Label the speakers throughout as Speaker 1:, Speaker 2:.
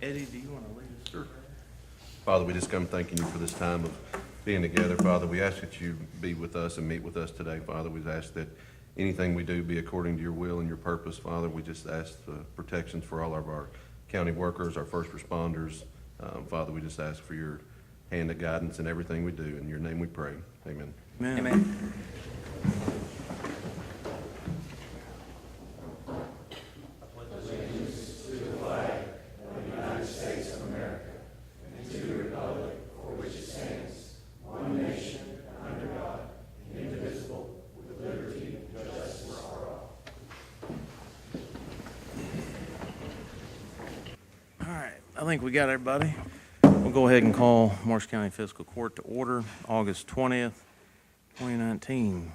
Speaker 1: Eddie, do you want to lead us?
Speaker 2: Sure. Father, we just come thanking you for this time of being together. Father, we ask that you be with us and meet with us today. Father, we ask that anything we do be according to your will and your purpose. Father, we just ask protections for all of our county workers, our first responders. Father, we just ask for your hand of guidance in everything we do. In your name we pray. Amen.
Speaker 1: Amen.
Speaker 3: Amen.
Speaker 1: All right, I think we got everybody. We'll go ahead and call Marshall County Fiscal Court to order, August 20th, 2019.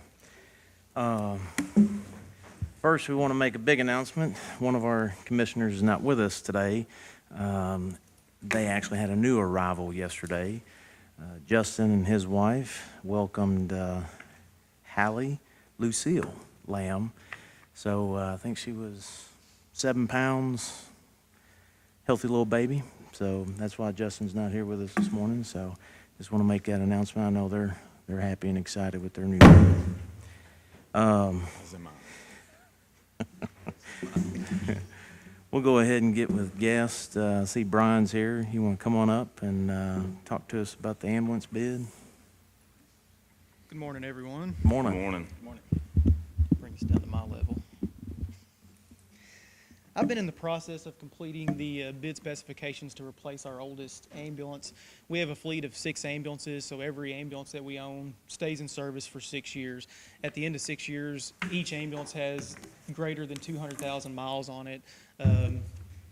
Speaker 1: First, we want to make a big announcement. One of our commissioners is not with us today. They actually had a new arrival yesterday. Justin and his wife welcomed Hallie Lucille Lamb. So I think she was 7 pounds, healthy little baby. So that's why Justin's not here with us this morning. So just want to make that announcement. I know they're happy and excited with their new baby. We'll go ahead and get with guests. I see Brian's here. You want to come on up and talk to us about the ambulance bid?
Speaker 4: Good morning, everyone.
Speaker 1: Morning.
Speaker 2: Morning.
Speaker 4: Good morning. Bring this down to my level. I've been in the process of completing the bid specifications to replace our oldest ambulance. We have a fleet of 6 ambulances, so every ambulance that we own stays in service for 6 years. At the end of 6 years, each ambulance has greater than 200,000 miles on it.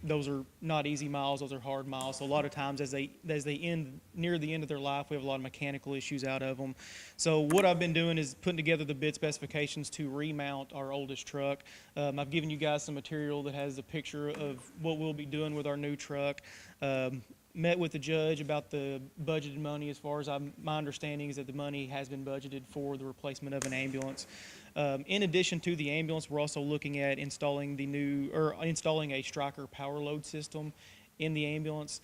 Speaker 4: Those are not easy miles, those are hard miles. So a lot of times as they end near the end of their life, we have a lot of mechanical issues out of them. So what I've been doing is putting together the bid specifications to remount our oldest truck. I've given you guys some material that has a picture of what we'll be doing with our new truck. Met with the judge about the budgeted money. As far as my understanding is that the money has been budgeted for the replacement of an ambulance. In addition to the ambulance, we're also looking at installing a striker power load system in the ambulance.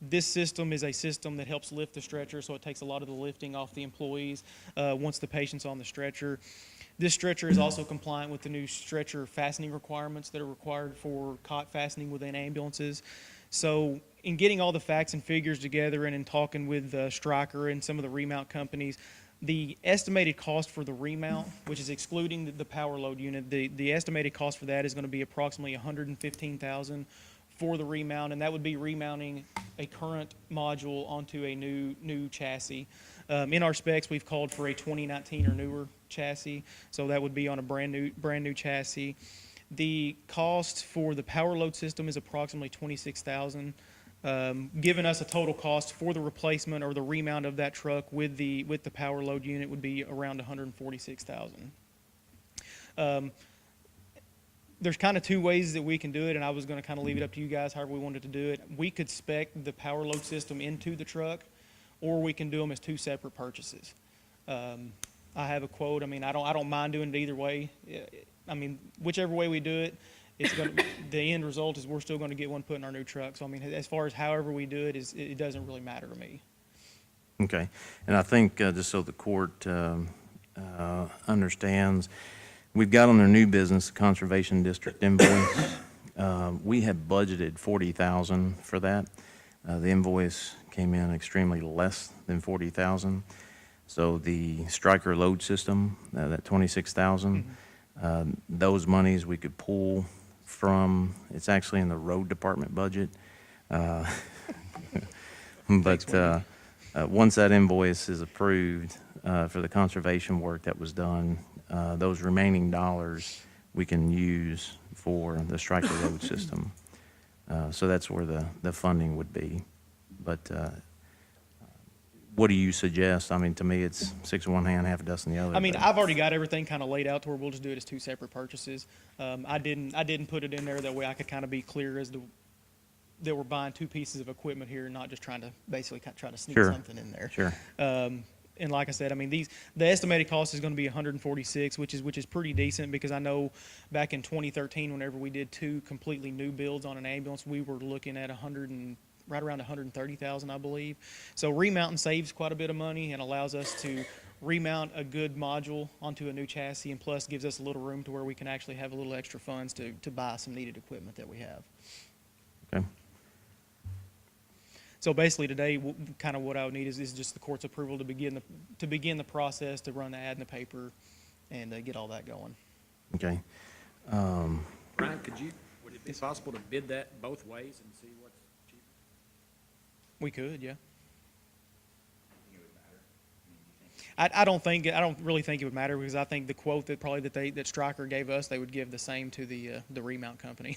Speaker 4: This system is a system that helps lift the stretcher, so it takes a lot of the lifting off the employees once the patient's on the stretcher. This stretcher is also compliant with the new stretcher fastening requirements that are required for cot fastening within ambulances. So in getting all the facts and figures together and in talking with Stryker and some of the remount companies, the estimated cost for the remount, which is excluding the power load unit, the estimated cost for that is going to be approximately $115,000 for the remount, and that would be remounting a current module onto a new chassis. In our specs, we've called for a 2019 or newer chassis, so that would be on a brand new chassis. The cost for the power load system is approximately $26,000. Giving us a total cost for the replacement or the remount of that truck with the power load unit would be around $146,000. There's kind of 2 ways that we can do it, and I was going to kind of leave it up to you guys however we wanted to do it. We could spec the power load system into the truck, or we can do them as 2 separate purchases. I have a quote. I mean, I don't mind doing it either way. I mean, whichever way we do it, the end result is we're still going to get one put in our new truck. So, I mean, as far as however we do it, it doesn't really matter to me.
Speaker 1: Okay. And I think just so the court understands, we've got on their new business conservation district invoice. We had budgeted $40,000 for that. The invoice came in extremely less than $40,000. So the striker load system, that $26,000, those monies we could pull from, it's actually in the road department budget. But once that invoice is approved for the conservation work that was done, those remaining dollars we can use for the striker load system. So that's where the funding would be. But what do you suggest? I mean, to me, it's 6 in one hand, half a dozen in the other.
Speaker 4: I mean, I've already got everything kind of laid out to where we'll just do it as 2 separate purchases. I didn't put it in there that way I could kind of be clear as to that we're buying 2 pieces of equipment here and not just trying to basically try to sneak something in there.
Speaker 1: Sure.
Speaker 4: and like I said, I mean, the estimated cost is going to be 146, which is pretty decent, because I know back in 2013, whenever we did 2 completely new builds on an ambulance, we were looking at right around 130,000, I believe. So remounting saves quite a bit of money and allows us to remount a good module onto a new chassis, and plus gives us a little room to where we can actually have a little extra funds to buy some needed equipment that we have.
Speaker 1: Okay.
Speaker 4: So basically today, kind of what I would need is just the court's approval to begin the process, to run the ad in the paper and get all that going.
Speaker 1: Okay.
Speaker 3: Brian, would it be possible to bid that both ways and see what's cheaper?
Speaker 4: We could, yeah. I don't really think it would matter, because I think the quote that Stryker gave us, they would give the same to the remount company.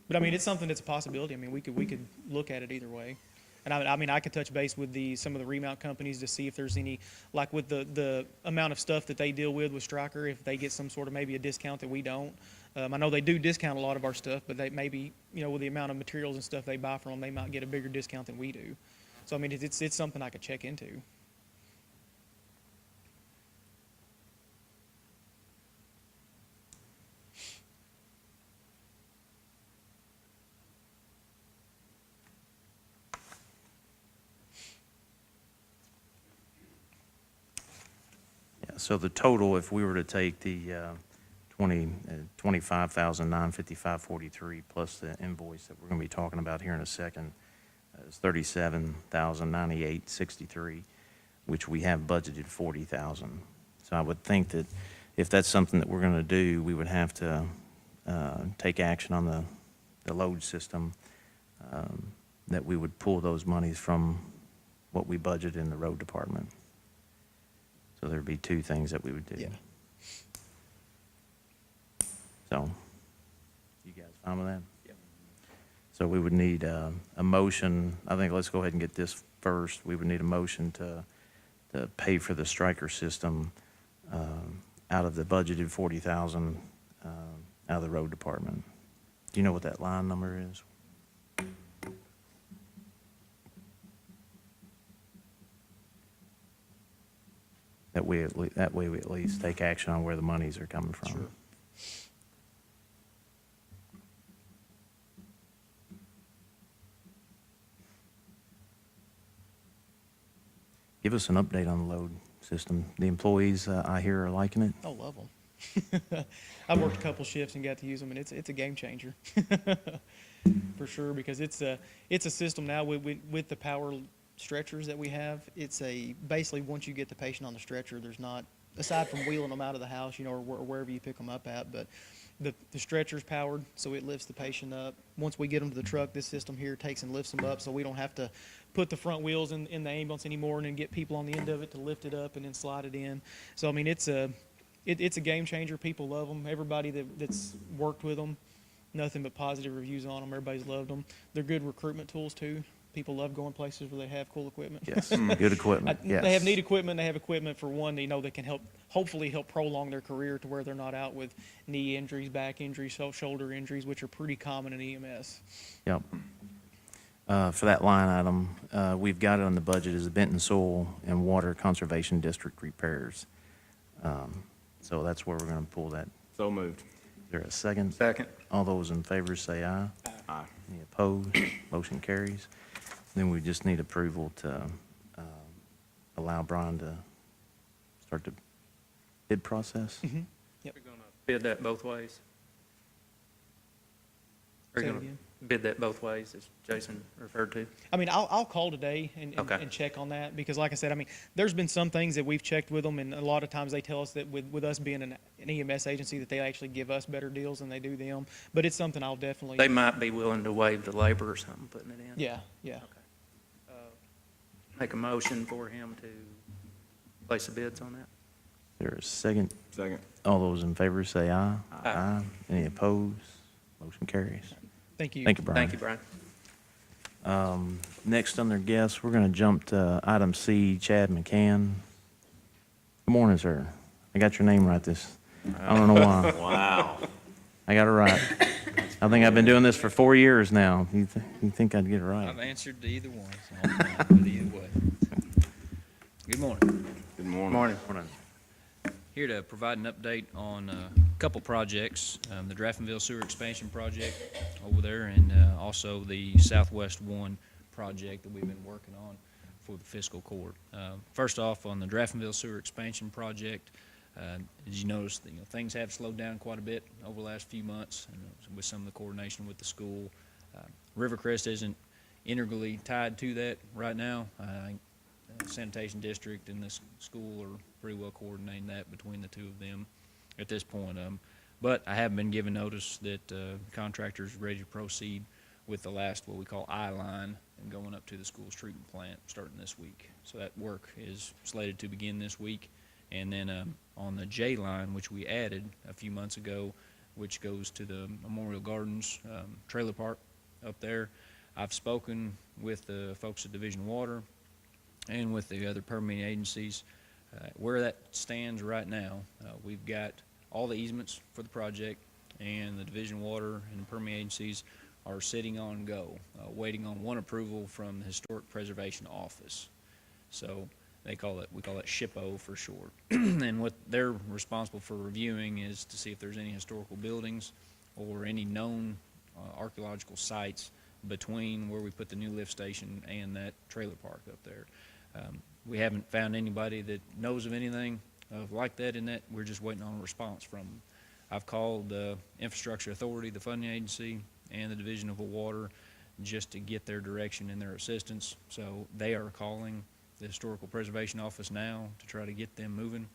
Speaker 4: But I mean, it's something that's a possibility. I mean, we could look at it either way. And I mean, I could touch base with some of the remount companies to see if there's any, like with the amount of stuff that they deal with Stryker, if they get some sort of maybe a discount that we don't. I know they do discount a lot of our stuff, but they maybe, with the amount of materials and stuff they buy from them, they might get a bigger discount than we do. So I mean, it's something I could check into.
Speaker 1: Yeah, so the total, if we were to take the 25,955.43 plus the invoice that we're going to be talking about here in a second, is 37,098.63, which we have budgeted 40,000. So I would think that if that's something that we're going to do, we would have to take action on the load system, that we would pull those monies from what we budget in the road department. So there'd be 2 things that we would do.
Speaker 4: Yeah.
Speaker 1: So, you guys fine with that?
Speaker 3: Yep.
Speaker 1: So we would need a motion. I think let's go ahead and get this first. We would need a motion to pay for the Stryker system out of the budgeted 40,000 out of the road department. Do you know what that line number is? That way we at least take action on where the monies are coming from.
Speaker 4: Sure.
Speaker 1: Give us an update on the load system. The employees, I hear, are liking it.
Speaker 4: I love them. I've worked a couple shifts and got to use them, and it's a game changer for sure, because it's a system now with the power stretchers that we have. It's basically once you get the patient on the stretcher, there's not, aside from wheeling them out of the house, or wherever you pick them up at, but the stretcher's powered, so it lifts the patient up. Once we get them to the truck, this system here takes and lifts them up, so we don't have to put the front wheels in the ambulance anymore and then get people on the end of it to lift it up and then slide it in. So I mean, it's a game changer. People love them. Everybody that's worked with them, nothing but positive reviews on them. Everybody's loved them. They're good recruitment tools too. People love going places where they have cool equipment.
Speaker 1: Yes, good equipment, yes.
Speaker 4: They have neat equipment. They have equipment, for one, that can hopefully help prolong their career to where they're not out with knee injuries, back injuries, shoulder injuries, which are pretty common in EMS.
Speaker 1: Yep. For that line item, we've got it on the budget as the Benton Soil and Water Conservation District repairs. So that's where we're going to pull that.
Speaker 3: So moved.
Speaker 1: Is there a second?
Speaker 3: Second.
Speaker 1: All those in favor say aye.
Speaker 3: Aye.
Speaker 1: Any opposed? Motion carries. Then we just need approval to allow Brian to start the bid process.
Speaker 4: Yep.
Speaker 5: We're going to bid that both ways? Are
Speaker 4: Say
Speaker 5: you
Speaker 4: it
Speaker 5: going to
Speaker 4: again?
Speaker 5: bid that both ways, as Jason referred to?
Speaker 4: I mean, I'll call today and
Speaker 5: Okay.
Speaker 4: check on that, because like I said, I mean, there's been some things that we've checked with them, and a lot of times they tell us that with us being an EMS agency, that they actually give us better deals than they do them. But it's something I'll definitely.
Speaker 5: They might be willing to waive the labor or something, putting it in.
Speaker 4: Yeah, yeah.
Speaker 5: Okay. Make a motion for him to place the bids on that?
Speaker 1: There a second?
Speaker 3: Second.
Speaker 1: All those in favor say aye.
Speaker 5: Aye.
Speaker 1: Any opposed? Motion carries.
Speaker 4: Thank you.
Speaker 1: Thank you, Brian.
Speaker 5: Thank you, Brian.
Speaker 1: Next on their guests, we're going to jump to item C, Chad McCann. Good morning, sir. I got your name right I don't know why.
Speaker 3: Wow.
Speaker 1: I got it right. I think I've been doing this for 4 years now. You think I'd get it right?
Speaker 6: I've answered to either one, so I'm fine with either way. Good morning.
Speaker 2: Good morning.
Speaker 5: Morning.
Speaker 1: Morning.
Speaker 6: Here to provide an update on a couple projects, the Draftonville Sewer Expansion Project over there, and also the Southwest One project that we've been working on for the Fiscal Court. First off, on the Draftonville Sewer Expansion Project, as you notice, things have slowed down quite a bit over the last few months, and with some of the coordination with the school. Rivercrest isn't integrally tied to that right now. Sanitation district and this school are pretty well coordinating that between the two of them at this point. But I have been given notice that contractors ready to proceed with the last, what we call I-line, and going up to the school's treatment plant starting this week. So that work is slated to begin this week. And then on the J-line, which we added a few months ago, which goes to the Memorial Gardens trailer park up there, I've spoken with the folks at Division Water and with the other permitting agencies. Where that stands right now, we've got all the easements for the project, and the Division Water and the permitting agencies are sitting on go, waiting on one approval from the Historic Preservation Office. So we call it SHPO for short. And what they're responsible for reviewing is to see if there's any historical buildings or any known archaeological sites between where we put the new lift station and that trailer park up there. We haven't found anybody that knows of anything like that in that. We're just waiting on a response from them. I've called the Infrastructure Authority, the funding agency, and the Division of Water just to get their direction and their assistance. So they are calling the Historical Preservation Office now to try to get them moving.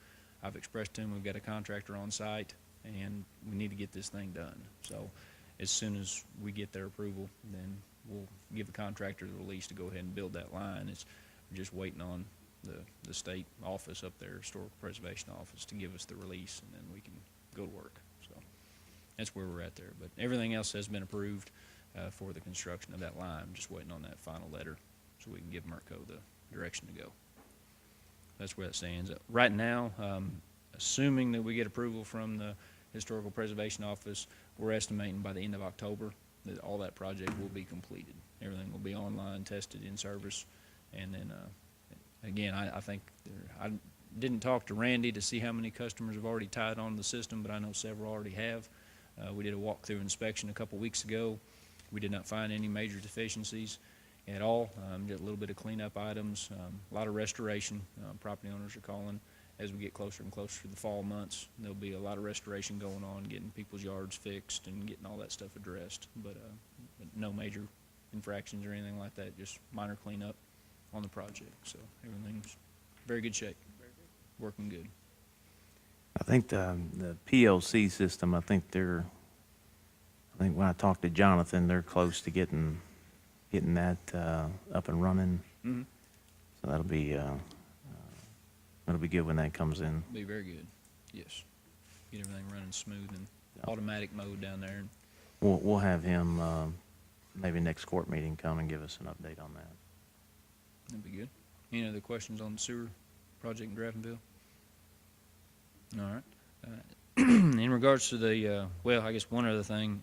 Speaker 6: I've expressed to them we've got a contractor on site and we need to get this thing done. So as soon as we get their approval, then we'll give the contractor the release to go ahead and build that line. We're just waiting on the state office up there, Historical Preservation Office, to give us the release, and then we can go to work. So that's where we're at there. But everything else has been approved for the construction of that line. I'm just waiting on that final letter so we can give Merco the direction to go. That's where that stands. Right now, assuming that we get approval from the Historical Preservation Office, we're estimating by the end of October that all that project will be completed. Everything will be online, tested, in service. And then, again, I think I didn't talk to Randy to see how many customers have already tied on to the system, but I know several already have. We did a walkthrough inspection a couple weeks ago. We did not find any major deficiencies at all. Just a little bit of cleanup items, a lot of restoration. Property owners are calling as we get closer and closer to the fall months. There'll be a lot of restoration going on, getting people's yards fixed and getting all that stuff addressed. But no major infractions or anything like that, just minor cleanup on the project. So everything's very good shape, working good.
Speaker 1: I think the PLC system, I think when I talked to Jonathan, they're close to getting that up and running.
Speaker 6: Mm-hmm.
Speaker 1: So that'll be good when that comes in.
Speaker 6: Be very good, yes. Get everything running smooth and automatic mode down there.
Speaker 1: We'll have him maybe next court meeting come and give us an update on that.
Speaker 6: That'd be good. Any other questions on the sewer project in Draftonville? All right. In regards to the, well, I guess one other thing,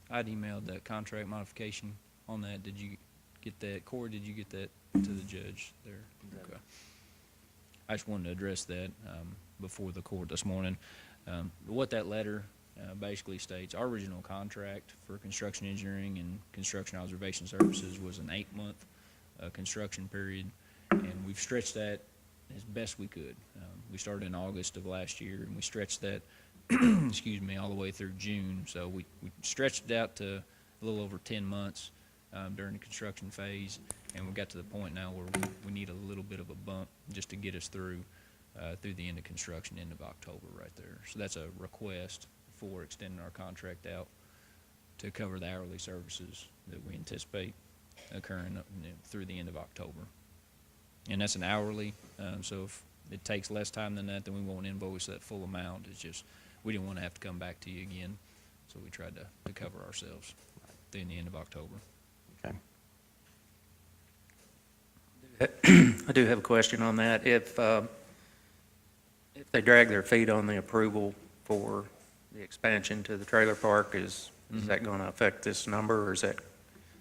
Speaker 6: I'd emailed that contract modification on that. Did you get that? Corey, did you get that to the judge there? Okay. I just wanted to address that before the court this morning. What that letter basically states, our original contract for construction engineering and construction observation services was an 8-month construction period, and we've stretched that as best we could. We started in August of last year, and we stretched that, excuse me, all the way through June. So we stretched it out to a little over 10 months during the construction phase, and we got to the point now where we need a little bit of a bump just to get us through the end of construction, end of October right there. So that's a request for extending our contract out to cover the hourly services that we anticipate occurring through the end of October. And that's an hourly, so if it takes less time than that, then we won't invoice that full amount. It's just, we didn't want to have to come back to you again, so we tried to cover ourselves through the end of October.
Speaker 1: Okay.
Speaker 5: I do have a question on that. If they drag their feet on the approval for the expansion to the trailer park, is Is that going to affect this number, or is that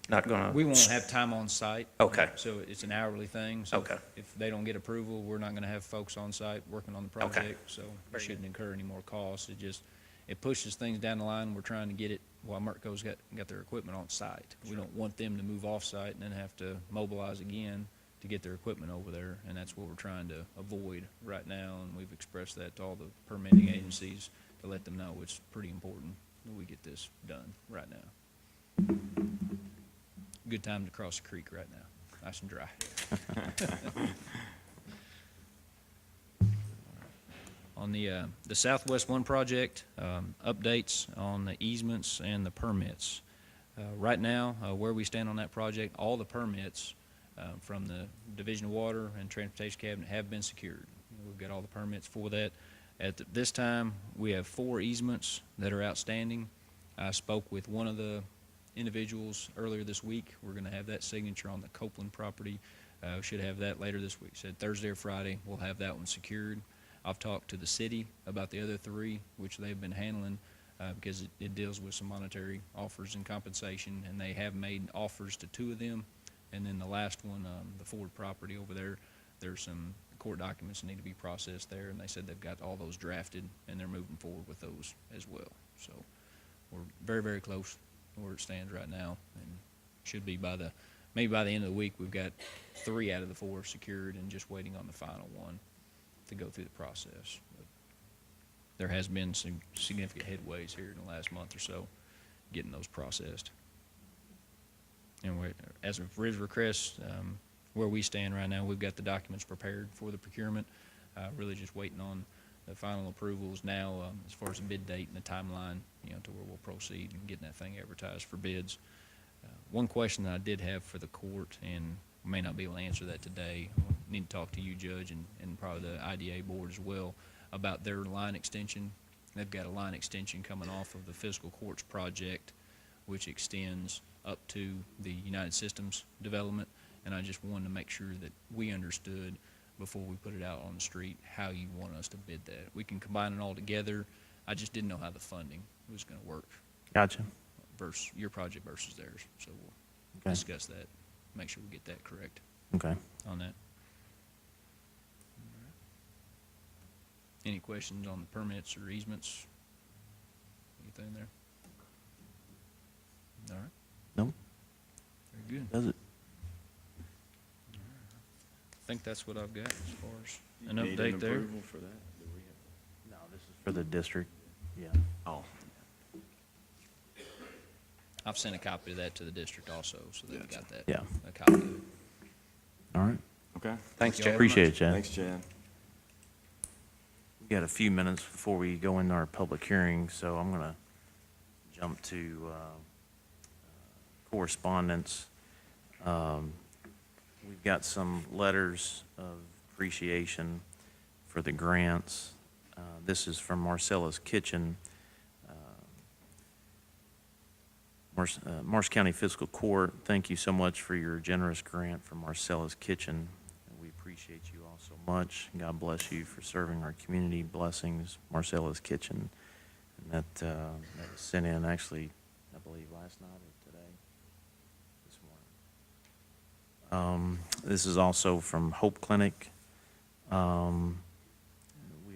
Speaker 5: not going to?
Speaker 6: We won't have time on site.
Speaker 5: Okay.
Speaker 6: So it's an hourly thing. So
Speaker 5: Okay.
Speaker 6: if they don't get approval, we're not going to have folks on site working on the
Speaker 5: Okay.
Speaker 6: project. So
Speaker 5: Very
Speaker 6: it
Speaker 5: good.
Speaker 6: shouldn't incur any more costs. It pushes things down the line. We're trying to get it while Merco's got their equipment on site. We don't want them to move off site and then have to mobilize again to get their equipment over there. And that's what we're trying to avoid right now. And we've expressed that to all the permitting agencies to let them know it's pretty important that we get this done right now. Good time to cross the creek right now, nice and dry. On the Southwest One project, updates on the easements and the permits. Right now, where we stand on that project, all the permits from the Division of Water and Transportation Cabinet have been secured. We've got all the permits for that. At this time, we have 4 easements that are outstanding. I spoke with one of the individuals earlier this week. We're going to have that signature on the Copeland property. We should have that later this week. Said Thursday or Friday, we'll have that one secured. I've talked to the city about the other 3, which they've been handling because it deals with some monetary offers and compensation, and they have made offers to 2 of them. And then the last one, the Ford property over there, there's some court documents that need to be processed there, and they said they've got all those drafted, and they're moving forward with those as well. So we're very, very close to where it stands right now, and should be maybe by the end of the week, we've got 3 out of the 4 secured and just waiting on the final one to go through the process. But there has been some significant headways here in the last month or so getting those processed. And as of River Crest, where we stand right now, we've got the documents prepared for the procurement. Really just waiting on the final approvals now as far as the bid date and the timeline, to where we'll proceed and getting that thing advertised for bids. One question that I did have for the court, and may not be able to answer that today, I need to talk to you, Judge, and probably the IDA board as well, about their line extension. They've got a line extension coming off of the Fiscal Court's project, which extends up to the United Systems development, and I just wanted to make sure that we understood before we put it out on the street how you want us to bid that. We can combine it all together. I just didn't know how the funding was going to work
Speaker 1: Gotcha.
Speaker 6: versus your project versus theirs. So we'll
Speaker 1: Okay.
Speaker 6: discuss that, make sure we get that correct
Speaker 1: Okay.
Speaker 6: on that. Any questions on the permits or easements? Anything there? All right,
Speaker 1: No,
Speaker 6: very good.
Speaker 1: does it?
Speaker 6: I think that's what I've got as far as an
Speaker 7: Need
Speaker 6: update there.
Speaker 7: approval for that? Do we
Speaker 1: No, this is for the district. Yeah.
Speaker 7: Oh,
Speaker 6: I've sent a copy of that to the district also, so they've got that.
Speaker 1: Yeah.
Speaker 6: A copy of it.
Speaker 1: All right.
Speaker 7: okay.
Speaker 5: Thanks,
Speaker 6: y'all
Speaker 5: Chad.
Speaker 6: very
Speaker 1: Appreciate it,
Speaker 6: much.
Speaker 1: Chad.
Speaker 7: Thanks, Chad.
Speaker 1: We got a few minutes before we go into our public hearing, so I'm going to jump to correspondence. We've got some letters of appreciation for the grants. This is from Marcella's Kitchen. Marsh County Fiscal Court, thank you so much for your generous grant from Marcella's Kitchen. We appreciate you all so much. God bless you for serving our community. Blessings, Marcella's Kitchen. And that was sent in actually, I believe, last night or today, this morning. This is also from Hope Clinic. We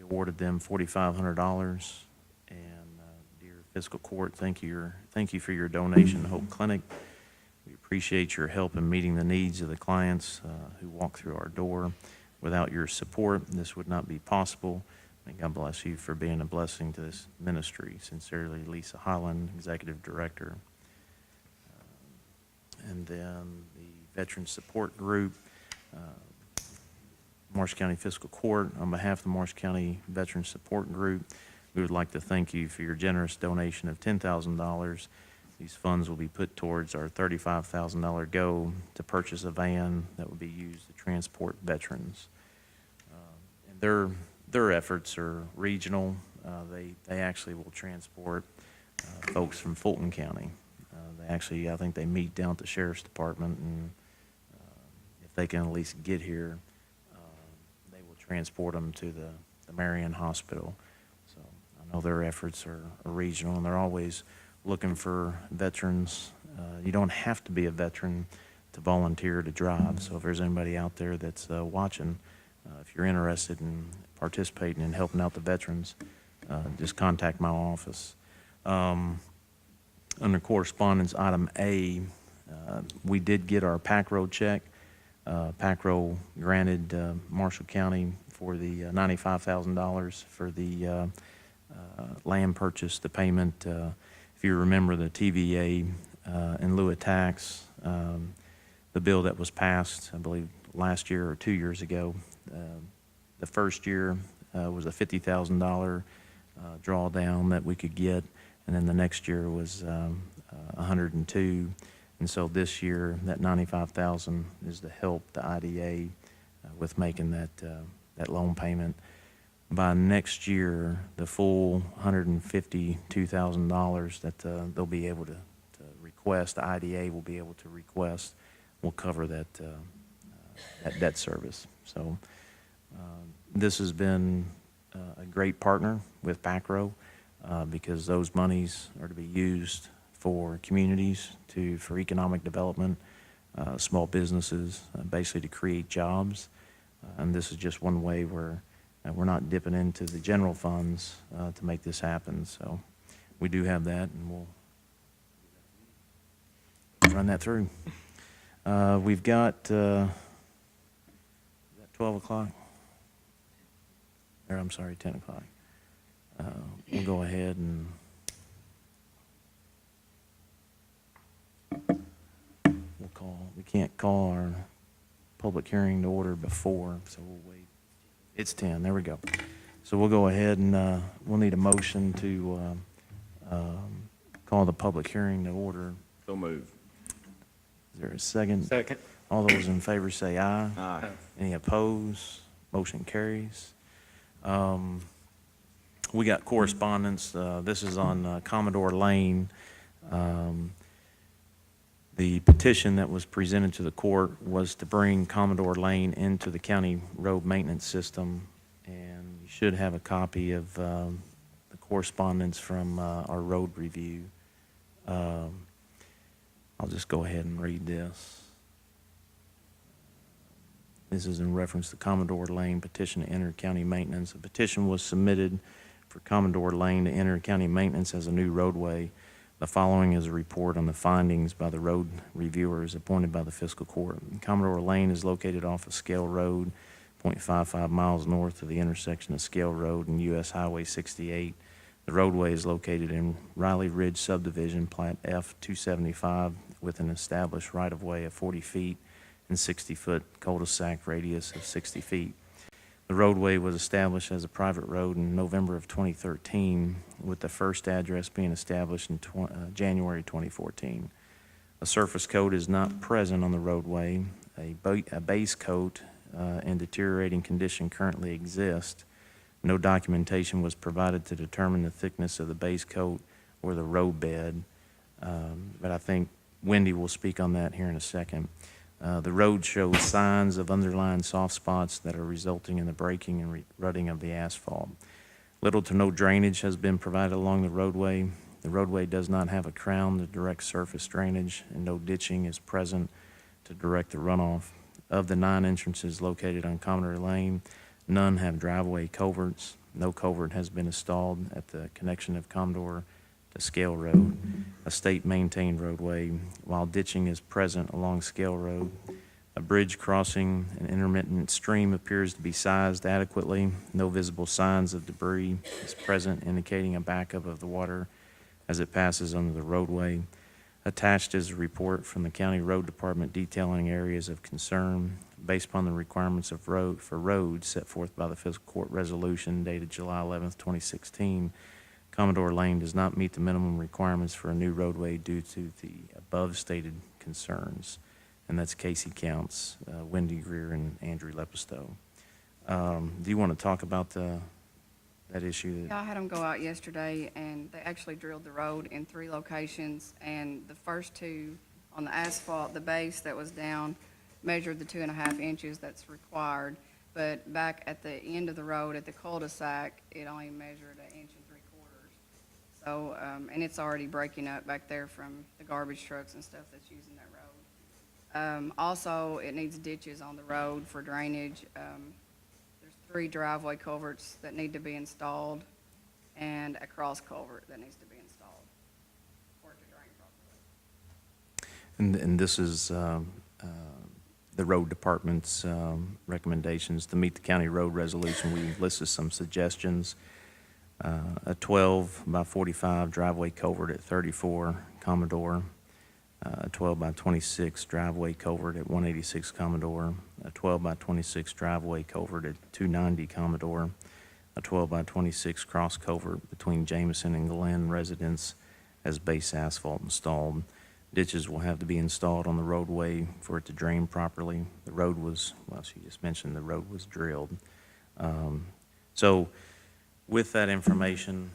Speaker 1: awarded them $4,500. And dear Fiscal Court, thank you for your donation, Hope Clinic. We appreciate your help in meeting the needs of the clients who walk through our door. Without your support, this would not be possible. And God bless you for being a blessing to this ministry. Sincerely, Lisa Holland, Executive Director. And then the Veteran Support Group, Marsh County Fiscal Court, on behalf of the Marsh County Veteran Support Group, we would like to thank you for your generous donation of $10,000. These funds will be put towards our $35,000 goal to purchase a van that will be used to transport veterans. And their efforts are regional. They actually will transport folks from Fulton County. I think they meet down at the Sheriff's Department, and if they can at least get here, they will transport them to the Marion Hospital. So I know their efforts are regional, and they're always looking for veterans. You don't have to be a veteran to volunteer to drive. So if there's anybody out there that's watching, if you're interested in participating in helping out the veterans, just contact my office. Under correspondence, item A, we did get our PAC road check. PAC road granted Marshall County for the $95,000 for the land purchase, the payment. If you remember the TVA in lieu of tax, the bill that was passed, I believe, last year or 2 years ago, the first year was a $50,000 drawdown that we could get, and then the next year was 102. And so this year, that $95,000 is to help the IDA with making that loan payment. By next year, the full $152,000 that they'll be able to request, the IDA will be able to request, will cover that debt service. So this has been a great partner with PACRO because those monies are to be used for communities, for economic development, small businesses, basically to create jobs. And this is just one way where we're not dipping into the general funds to make this happen. So we do have that, and we'll run that through. We've got 12 o'clock. Or I'm sorry, 10 o'clock. We'll go ahead and we can't call our public hearing to order before, so we'll wait. It's 10, there we go. So we'll go ahead and we'll need a motion to call the public hearing to order.
Speaker 7: So moved.
Speaker 1: Is there a second?
Speaker 5: Second.
Speaker 1: All those in favor say aye.
Speaker 7: Aye.
Speaker 1: Any opposed? Motion carries. We got correspondence. This is on Commodore Lane. The petition that was presented to the court was to bring Commodore Lane into the county road maintenance system, and you should have a copy of the correspondence from our road review. I'll just go ahead and read this. This is in reference to Commodore Lane petition to enter county maintenance. A petition was submitted for Commodore Lane to enter county maintenance as a new roadway. The following is a report on the findings by the road reviewers appointed by the Fiscal Court. Commodore Lane is located off of Scale Road, 0.55 miles north of the intersection of Scale Road and U.S. Highway 68. The roadway is located in Riley Ridge subdivision, Plat F-275, with an established right-of-way of 40 feet and 60-foot cul-de-sac radius of 60 feet. The roadway was established as a private road in November of 2013, with the first address being established in January 2014. A surface coat is not present on the roadway. A base coat in deteriorating condition currently exists. No documentation was provided to determine the thickness of the base coat or the road bed, but I think Wendy will speak on that here in a second. The road shows signs of underlying soft spots that are resulting in the breaking and rutting of the asphalt. Little to no drainage has been provided along the roadway. The roadway does not have a crown to direct surface drainage, and no ditching is present to direct the runoff. Of the 9 entrances located on Commodore Lane, none have driveway culverts. No culvert has been installed at the connection of Commodore to Scale Road, a state-maintained roadway, while ditching is present along Scale Road. A bridge crossing an intermittent stream appears to be sized adequately. No visible signs of debris is present, indicating a backup of the water as it passes under the roadway. Attached is a report from the County Road Department detailing areas of concern based upon the requirements of roads set forth by the Fiscal Court resolution dated July 11th, 2016. Commodore Lane does not meet the minimum requirements for a new roadway due to the above stated concerns. And that's Casey Counts, Wendy Greer, and Andrew Lepisto. Do you want to talk about that issue?
Speaker 8: Yeah, I had them go out yesterday, and they actually drilled the road in 3 locations, and the first 2 on the asphalt, the base that was down, measured the 2.5 inches that's required, but back at the end of the road, at the cul-de-sac, it only measured 1 3/4 inches. So, and it's already breaking up back there from the garbage trucks and stuff that's using that road. Also, it needs ditches on the road for drainage. There's 3 driveway culverts that need to be installed and a cross culvert that needs to be installed for it to drain properly.
Speaker 1: And this is the road department's recommendations to meet the county road resolution. We listed some suggestions. A 12 by 45 driveway culvert at 34 Commodore, a 12 by 26 driveway culvert at 186 Commodore, a 12 by 26 driveway culvert at 290 Commodore, a 12 by 26 cross culvert between Jameson and Glen residents as base asphalt installed. Ditches will have to be installed on the roadway for it to drain properly. The road was, well, she just mentioned the road was drilled. So with that information,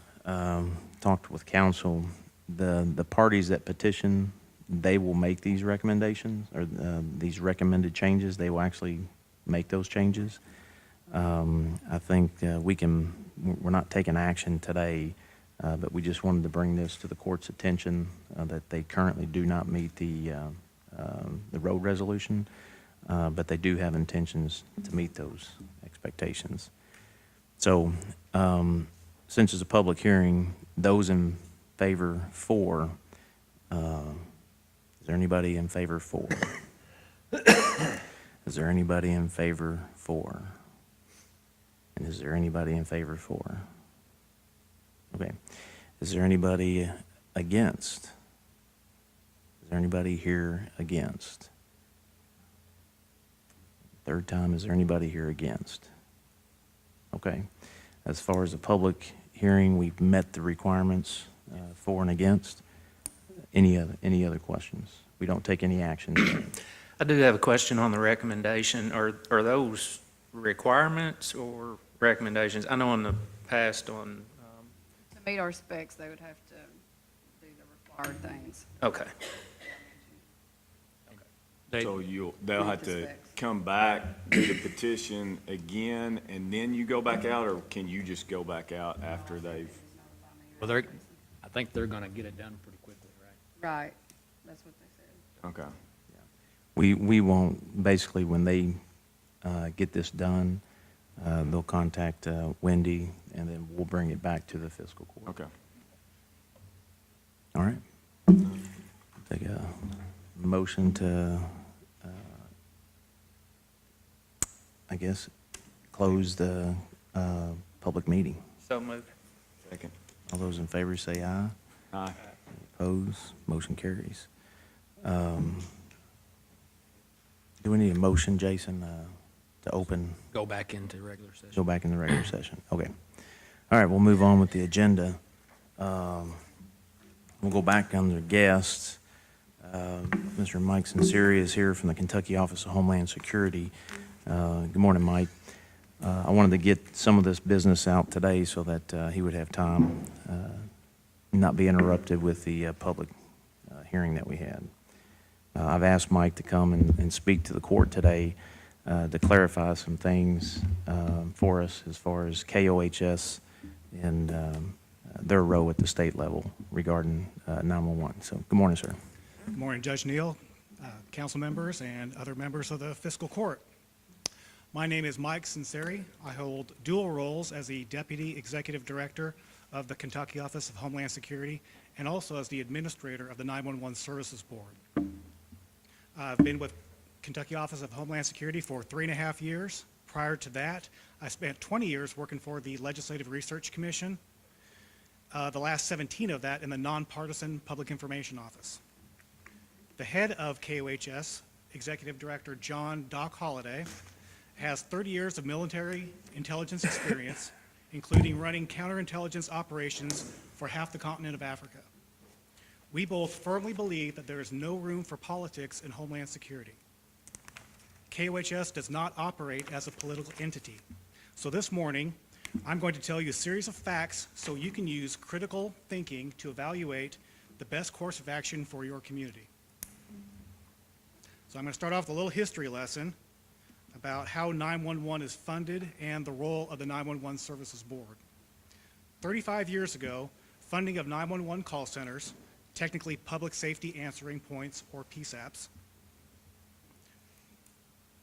Speaker 1: talked with council, the parties that petition, they will make these recommendations, or these recommended changes. They will actually make those changes. I think we're not taking action today, but we just wanted to bring this to the court's attention, that they currently do not meet the road resolution, but they do have intentions to meet those expectations. So, since it's a public hearing, those in favor for, is there anybody in favor for? Is there anybody in favor for? And is there anybody in favor for? Okay. Is there anybody against? Is there anybody here against? Third time, is there anybody here against? Okay. As far as the public hearing, we've met the requirements for and against. Any other questions? We don't take any action.
Speaker 5: I do have a question on the recommendation. Are those requirements or recommendations? I know in the past on,
Speaker 8: To meet our specs, they would have to do the required things.
Speaker 5: okay.
Speaker 7: So they'll have
Speaker 8: Meet the
Speaker 7: to
Speaker 8: specs.
Speaker 7: come back, do the petition again, and then you go back out, or can you just go back out after they've?
Speaker 3: Well, I think they're gonna get it done pretty quickly, right?
Speaker 8: Right, that's what they said.
Speaker 7: Okay.
Speaker 1: We won't, basically, when they get this done, they'll contact Wendy, and then we'll bring it back to the fiscal court.
Speaker 7: Okay.
Speaker 1: All right. Take a motion to, I guess, close the public meeting.
Speaker 5: So moved.
Speaker 7: Second.
Speaker 1: All those in favor say aye.
Speaker 7: Aye.
Speaker 1: Opposed? Motion carries. Do we need a motion, Jason, to open,
Speaker 3: Go back into regular session.
Speaker 1: go back in the regular session? Okay. All right, we'll move on with the agenda. We'll go back under guests. Mr. Mike Sinceri is here from the Kentucky Office of Homeland Security. Good morning, Mike. I wanted to get some of this business out today so that he would have time, not be interrupted with the public hearing that we had. I've asked Mike to come and speak to the court today to clarify some things for us as far as KOHS and their role at the state level regarding 911. So, good morning, sir.
Speaker 9: Good morning, Judge Neal, council members, and other members of the Fiscal Court. My name is Mike Sinceri. I hold dual roles as the Deputy Executive Director of the Kentucky Office of Homeland Security and also as the Administrator of the 911 Services Board. I've been with Kentucky Office of Homeland Security for 3.5 years. Prior to that, I spent 20 years working for the Legislative Research Commission, the last 17 of that in the Nonpartisan Public Information Office. The head of KOHS, Executive Director John Doc Holliday, has 30 years of military intelligence experience, including running counterintelligence operations for half the continent of Africa. We both firmly believe that there is no room for politics in Homeland Security. KOHS does not operate as a political entity. So this morning, I'm going to tell you a series of facts so you can use critical thinking to evaluate the best course of action for your community. So I'm going to start off with a little history lesson about how 911 is funded and the role of the 911 Services Board. 35 years ago, funding of 911 call centers, technically public safety answering points or PSAPs,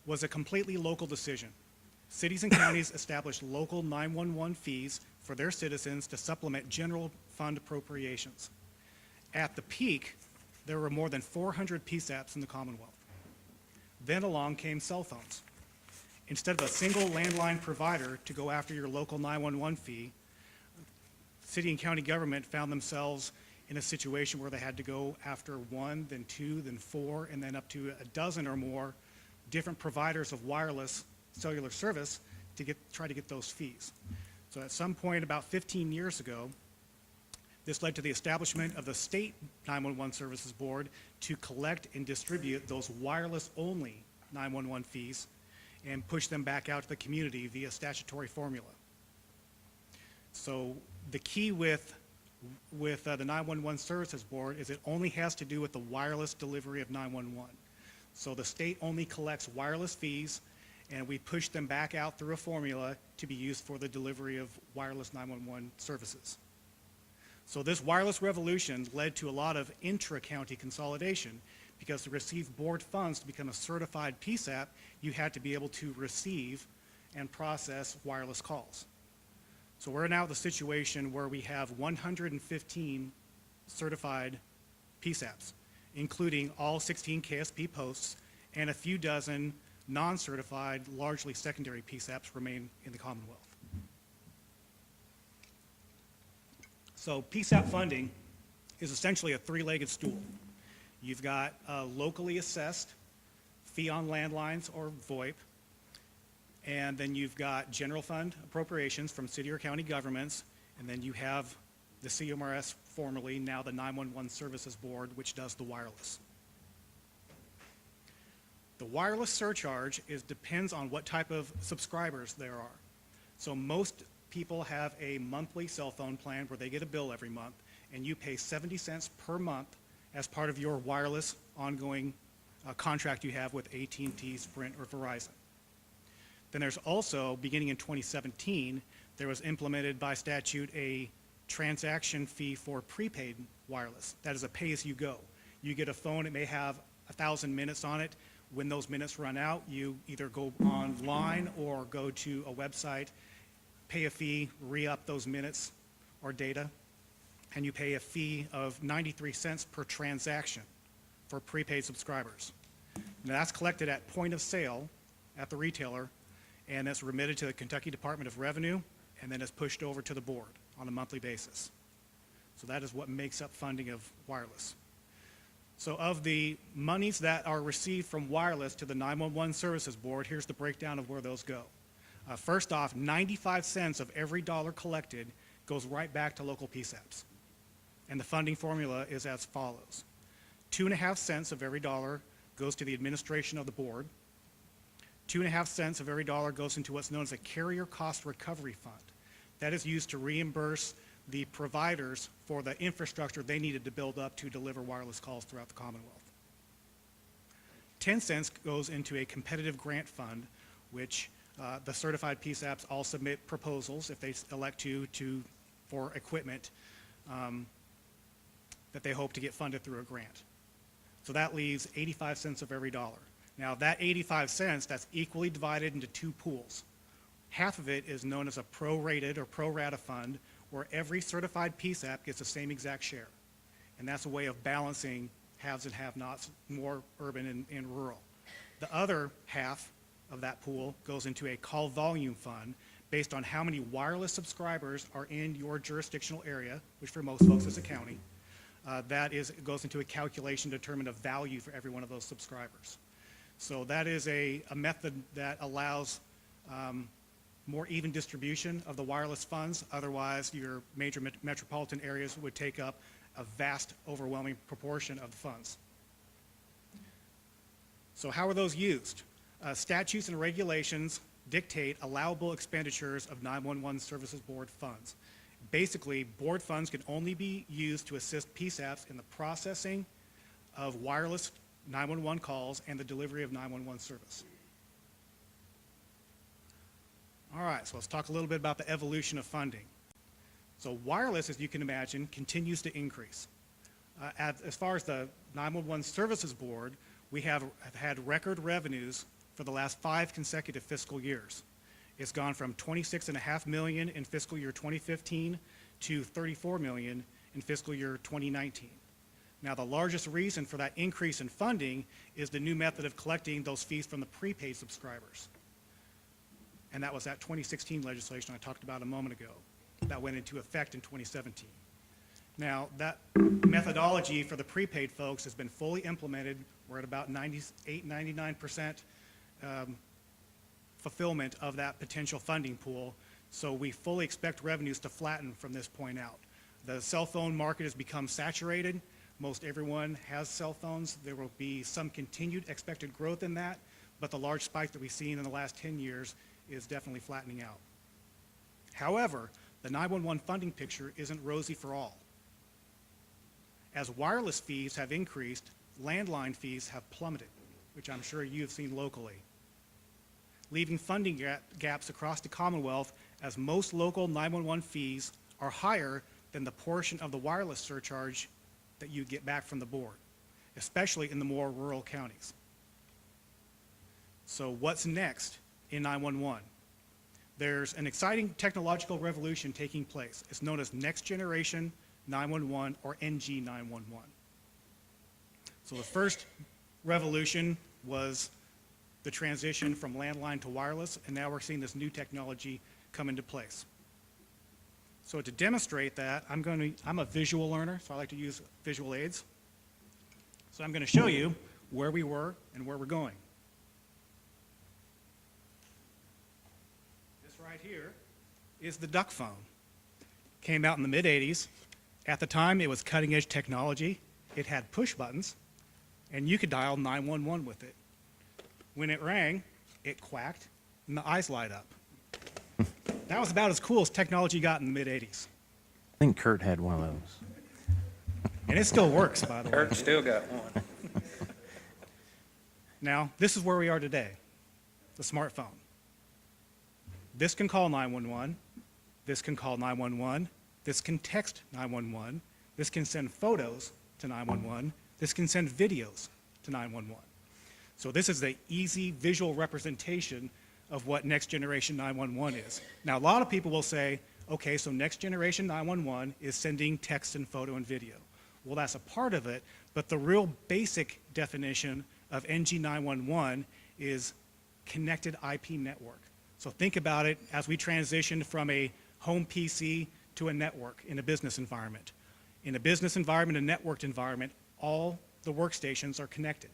Speaker 9: was a completely local decision. Cities and counties established local 911 fees for their citizens to supplement general fund appropriations. At the peak, there were more than 400 PSAPs in the Commonwealth. Then along came cell phones. Instead of a single landline provider to go after your local 911 fee, city and county government found themselves in a situation where they had to go after one, then two, then four, and then up to a dozen or more different providers of wireless cellular service to try to get those fees. So at some point about 15 years ago, this led to the establishment of the State 911 Services Board to collect and distribute those wireless-only 911 fees and push them back out to the community via statutory formula. So the key with the 911 Services Board is it only has to do with the wireless delivery of 911. So the state only collects wireless fees, and we push them back out through a formula to be used for the delivery of wireless 911 services. So this wireless revolution led to a lot of intra-county consolidation because to receive board funds to become a certified PSAP, you had to be able to receive and process wireless calls. So we're now at the situation where we have 115 certified PSAPs, including all 16 KSP posts and a few dozen non-certified, largely secondary PSAPs remain in the Commonwealth. So PSAP funding is essentially a three-legged stool. You've got a locally assessed fee on landlines or VoIP, and then you've got general fund appropriations from city or county governments, and then you have the CMRS, formerly now the 911 Services Board, which does the wireless. The wireless surcharge depends on what type of subscribers there are. So most people have a monthly cell phone plan where they get a bill every month, and you pay 70 cents per month as part of your wireless ongoing contract you have with AT&T, Sprint, or Verizon. Then there's also, beginning in 2017, there was implemented by statute a transaction fee for prepaid wireless. That is a pay-as-you-go. You get a phone, it may have 1,000 minutes on it. When those minutes run out, you either go online or go to a website, pay a fee, re-up those minutes or data, and you pay a fee of 93 cents per transaction for prepaid subscribers. Now that's collected at point of sale at the retailer, and that's remitted to the Kentucky Department of Revenue, and then is pushed over to the board on a monthly basis. So that is what makes up funding of wireless. So of the monies that are received from wireless to the 911 Services Board, here's the breakdown of where those go. First off, 95 cents of every dollar collected goes right back to local PSAPs. And the funding formula is as follows. 2.5 cents of every dollar goes to the administration of the board. 2.5 cents of every dollar goes into what's known as a carrier cost recovery fund. That is used to reimburse the providers for the infrastructure they needed to build up to deliver wireless calls throughout the Commonwealth. 10 cents goes into a competitive grant fund, which the certified PSAPs all submit proposals if they elect for equipment that they hope to get funded through a grant. So that leaves 85 cents of every dollar. Now that 85 cents, that's equally divided into two pools. Half of it is known as a prorated or pro rata fund, where every certified PSAP gets the same exact share. And that's a way of balancing haves and have-nots, more urban and rural. The other half of that pool goes into a call volume fund based on how many wireless subscribers are in your jurisdictional area, which for most folks is a county. Goes into a calculation to determine a value for every one of those subscribers. So that is a method that allows more even distribution of the wireless funds. Otherwise, your major metropolitan areas would take up a vast, overwhelming proportion of the funds. So how are those used? Statutes and regulations dictate allowable expenditures of 911 Services Board funds. Basically, board funds can only be used to assist PSAPs in the processing of wireless 911 calls and the delivery of 911 service. All right, so let's talk a little bit about the evolution of funding. So wireless, as you can imagine, continues to increase. As far as the 911 Services Board, we have had record revenues for the last 5 consecutive fiscal years. It's gone from $26.5 million in fiscal year 2015 to $34 million in fiscal year 2019. Now, the largest reason for that increase in funding is the new method of collecting those fees from the prepaid subscribers. And that was that 2016 legislation I talked about a moment ago. That went into effect in 2017. Now, that methodology for the prepaid folks has been fully implemented. We're at about 98, 99% fulfillment of that potential funding pool. So we fully expect revenues to flatten from this point out. The cell phone market has become saturated. Most everyone has cell phones. There will be some continued expected growth in that, but the large spike that we've seen in the last 10 years is definitely flattening out. However, the 911 funding picture isn't rosy for all. As wireless fees have increased, landline fees have plummeted, which I'm sure you've seen locally, leaving funding gaps across the Commonwealth, as most local 911 fees are higher than the portion of the wireless surcharge that you get back from the board, especially in the more rural counties. So what's next in 911? There's an exciting technological revolution taking place. It's known as Next Generation 911, or NG 911. So the first revolution was the transition from landline to wireless, and now we're seeing this new technology come into place. So to demonstrate that, I'm a visual learner, so I like to use visual aids. So I'm going to show you where we were and where we're going. This right here is the duck phone. Came out in the mid-'80s. At the time, it was cutting-edge technology. It had push buttons, and you could dial 911 with it. When it rang, it quacked, and the eyes light up. That was about as cool as technology got in the mid-'80s.
Speaker 1: I think Kurt had one of those.
Speaker 9: And it still works, by the way.
Speaker 5: Kurt still got one.
Speaker 9: Now, this is where we are today, the smartphone. This can call 911. This can call 911. This can text 911. This can send photos to 911. This can send videos to 911. So this is the easy visual representation of what Next Generation 911 is. Now, a lot of people will say, okay, so Next Generation 911 is sending text and photo and video. Well, that's a part of it, but the real basic definition of NG 911 is connected IP network. So think about it as we transition from a home PC to a network in a business environment. In a business environment, a networked environment, all the workstations are connected.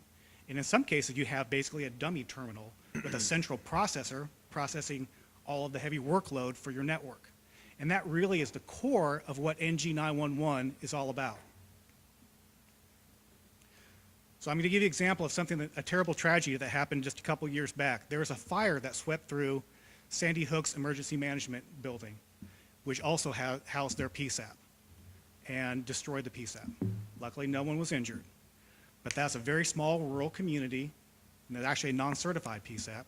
Speaker 9: And in some cases, you have basically a dummy terminal with a central processor processing all of the heavy workload for your network. And that really is the core of what NG 911 is all about. So I'm going to give you an example of something, a terrible tragedy that happened just a couple years back. There was a fire that swept through Sandy Hook's emergency management building, which also housed their PSAP, and destroyed the PSAP. Luckily, no one was injured. But that's a very small rural community, and it's actually a non-certified PSAP.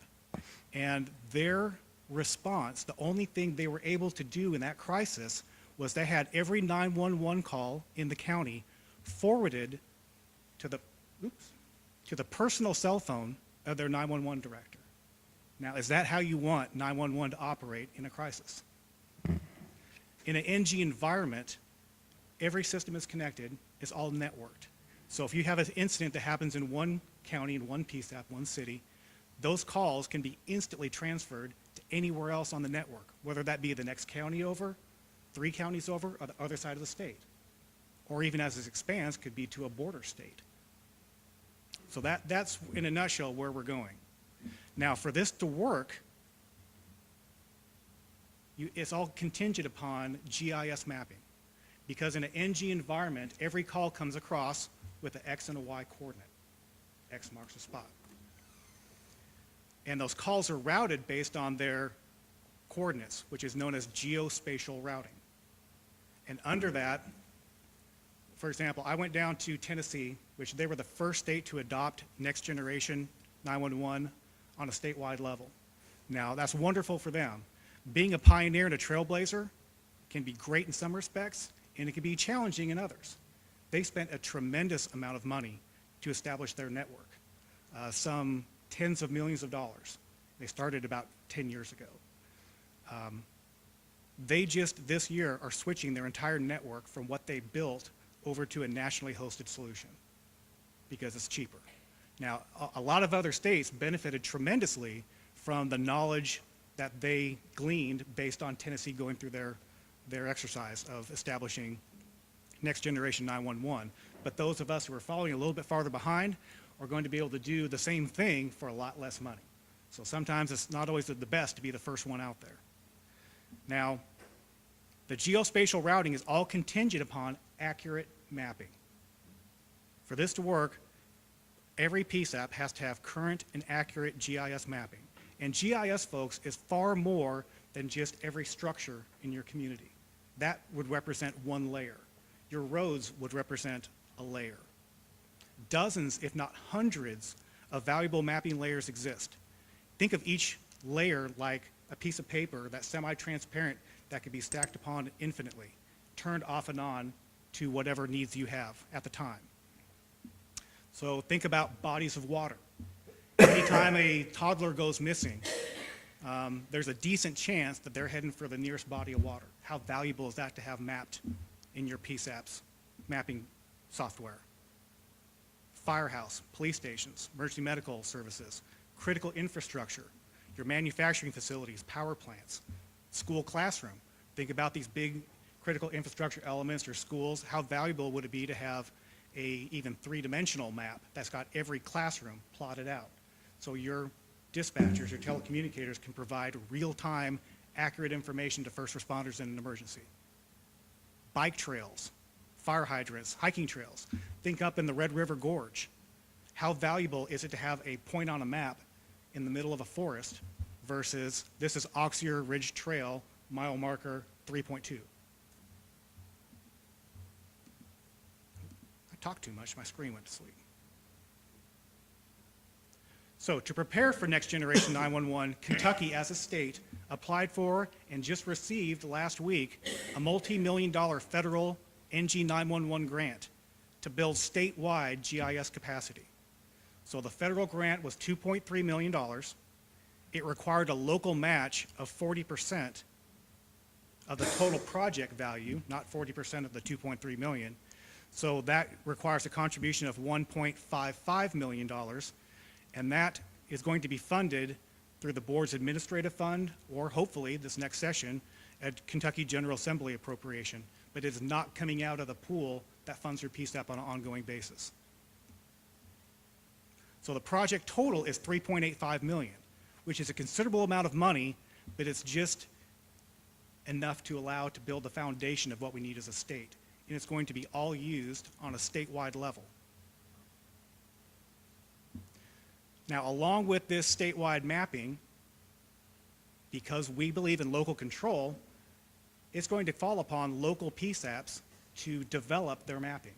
Speaker 9: And their response, the only thing they were able to do in that crisis was they had every 911 call in the county forwarded to the personal cell phone of their 911 director. Now, is that how you want 911 to operate in a crisis? In an NG environment, every system is connected, it's all networked. So if you have an incident that happens in one county, in one PSAP, one city, those calls can be instantly transferred to anywhere else on the network, whether that be the next county over, 3 counties over, or the other side of the state. Or even as it expands, could be to a border state. So that's, in a nutshell, where we're going. Now, for this to work, it's all contingent upon GIS mapping. Because in an NG environment, every call comes across with an X and a Y coordinate. X marks the spot. And those calls are routed based on their coordinates, which is known as geospatial routing. And under that, for example, I went down to Tennessee, which they were the first state to adopt Next Generation 911 on a statewide level. Now, that's wonderful for them. Being a pioneer and a trailblazer, can be great in some respects, and it can be challenging in others. They spent a tremendous amount of money to establish their network, some tens of millions of dollars. They started about 10 years ago. They just this year are switching their entire network from what they built over to a nationally hosted solution because it's cheaper. Now, a lot of other states benefited tremendously from the knowledge that they gleaned based on Tennessee going through their exercise of establishing next generation 911. But those of us who are following a little bit farther behind are going to be able to do the same thing for a lot less money. So sometimes it's not always the best to be the first one out there. Now, the geospatial routing is all contingent upon accurate mapping. For this to work, every PSAP has to have current and accurate GIS mapping. And GIS, folks, is far more than just every structure in your community. That would represent one layer. Your roads would represent a layer. Dozens, if not hundreds, of valuable mapping layers exist. Think of each layer like a piece of paper that's semi-transparent that could be stacked upon infinitely, turned off and on to whatever needs you have at the time. So think about bodies of water. Anytime a toddler goes missing, there's a decent chance that they're heading for the nearest body of water. How valuable is that to have mapped in your PSAP's mapping software? Firehouse, police stations, emergency medical services, critical infrastructure, your manufacturing facilities, power plants, school classroom. Think about these big critical infrastructure elements or schools. How valuable would it be to have a even three-dimensional map that's got every classroom plotted out? So your dispatchers, your telecommunicators can provide real-time, accurate information to first responders in an emergency. Bike trails, fire hydrants, hiking trails. Think up in the Red River Gorge. How valuable is it to have a point on a map in the middle of a forest versus this is Oxier Ridge Trail, mile marker 3.2. I talked too much, my screen went to sleep. So to prepare for Next Generation 911, Kentucky as a state applied for and just received last week a multi-million-dollar federal NG 911 grant to build statewide GIS capacity. So the federal grant was $2.3 million. It required a local match of 40% of the total project value, not 40% of the $2.3 million. So that requires a contribution of $1.55 million, and that is going to be funded through the board's administrative fund or hopefully this next session at Kentucky General Assembly appropriation, but it is not coming out of the pool that funds your PSAP on an ongoing basis. So the project total is $3.85 million, which is a considerable amount of money, but it's just enough to allow to build the foundation of what we need as a state. And it's going to be all used on a statewide level. Now, along with this statewide mapping, because we believe in local control, it's going to fall upon local PSAPs to develop their mapping.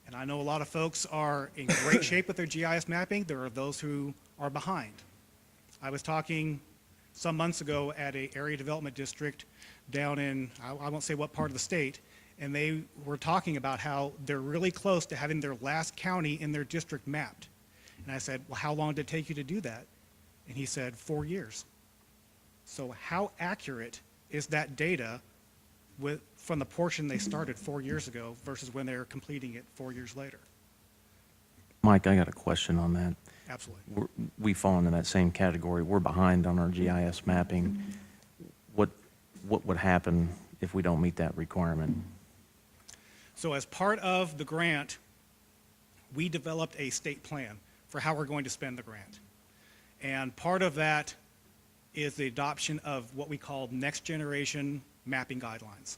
Speaker 9: And I know a lot of folks are in great shape with their GIS mapping. There are those who are behind. I was talking some months ago at an area development district down in, I won't say what part of the state, and they were talking about how they're really close to having their last county in their district mapped. And I said, well, how long did it take you to do that? And he said, 4 years. So how accurate is that data from the portion they started 4 years ago versus when they're completing it 4 years later?
Speaker 1: Mike, I got a question on that.
Speaker 9: Absolutely.
Speaker 1: We fall into that same category. We're behind on our GIS mapping. What would happen if we don't meet that requirement?
Speaker 9: So as part of the grant, we developed a state plan for how we're going to spend the grant. And part of that is the adoption of what we call next generation mapping guidelines.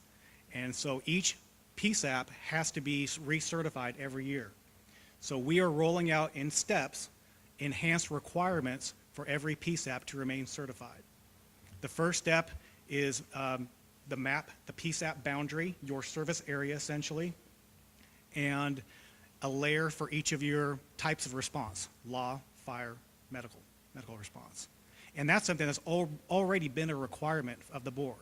Speaker 9: And so each PSAP has to be recertified every year. So we are rolling out in steps enhanced requirements for every PSAP to remain certified. The first step is the map, the PSAP boundary, your service area essentially, and a layer for each of your types of response, law, fire, medical response. And that's something that's already been a requirement of the board.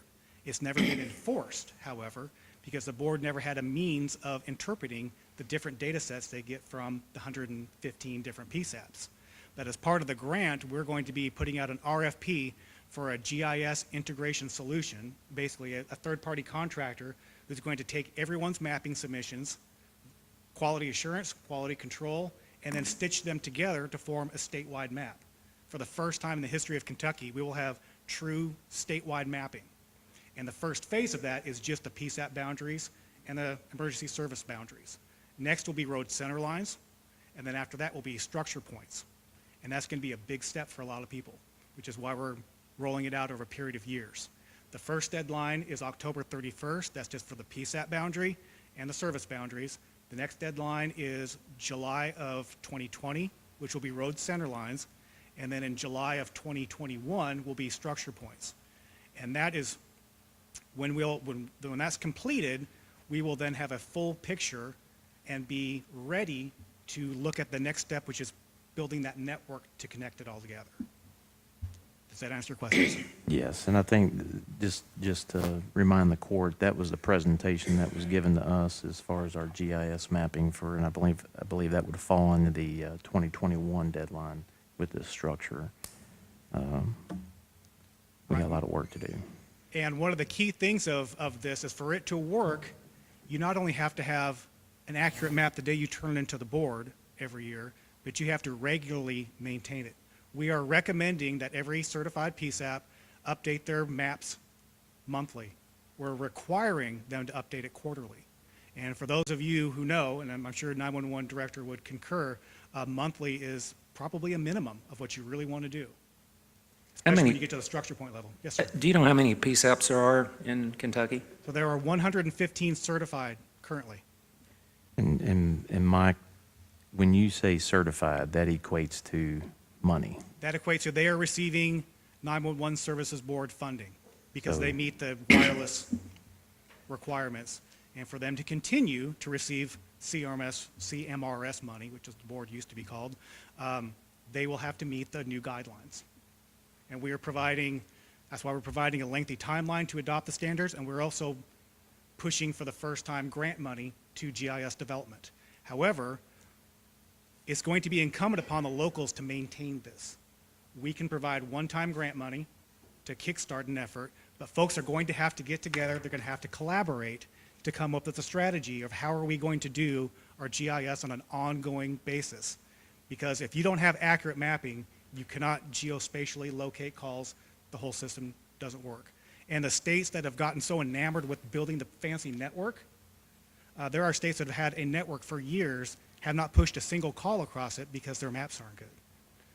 Speaker 9: It's never been enforced, however, because the board never had a means of interpreting the different data sets they get from the 115 different PSAPs. But as part of the grant, we're going to be putting out an RFP for a GIS integration solution, basically a third-party contractor who's going to take everyone's mapping submissions, quality assurance, quality control, and then stitch them together to form a statewide map. For the first time in the history of Kentucky, we will have true statewide mapping. And the first phase of that is just the PSAP boundaries and the emergency service boundaries. Next will be road center lines, and then after that will be structure points. And that's going to be a big step for a lot of people, which is why we're rolling it out over a period of years. The first deadline is October 31st. That's just for the PSAP boundary and the service boundaries. The next deadline is July of 2020, which will be road center lines. And then in July of 2021 will be structure points. And that is when that's completed, we will then have a full picture and be ready to look at the next step, which is building that network to connect it all together. Does that answer your questions?
Speaker 1: Yes, and I think just to remind the court, that was the presentation that was given to us as far as our GIS mapping for, and I believe that would fall into the 2021 deadline with this structure. We got a lot of work to do.
Speaker 9: And one of the key things of this is for it to work, you not only have to have an accurate map the day you turn it into the board every year, but you have to regularly maintain it. We are recommending that every certified PSAP update their maps monthly. We're requiring them to update it quarterly. And for those of you who know, and I'm sure 911 director would concur, monthly is probably a minimum of what you really want to do.
Speaker 5: How
Speaker 9: Especially
Speaker 5: many-
Speaker 9: when you get to the structure point level. Yes, sir.
Speaker 5: Do you know how many PSAPs there are in Kentucky?
Speaker 9: So there are 115 certified currently.
Speaker 1: And Mike, when you say certified, that equates to money.
Speaker 9: That equates to they are receiving 911 Services Board funding because
Speaker 1: So-
Speaker 9: they meet the wireless requirements. And for them to continue to receive CMRS money, which is the board used to be called, they will have to meet the new guidelines. And we are providing, that's why we're providing a lengthy timeline to adopt the standards, and we're also pushing for the first time grant money to GIS development. However, it's going to be incumbent upon the locals to maintain this. We can provide one-time grant money to kickstart an effort, but folks are going to have to get together, they're going to have to collaborate to come up with a strategy of how are we going to do our GIS on an ongoing basis. Because if you don't have accurate mapping, you cannot geospatially locate calls, the whole system doesn't work. And the states that have gotten so enamored with building the fancy network, there are states that have had a network for years, have not pushed a single call across it because their maps aren't good.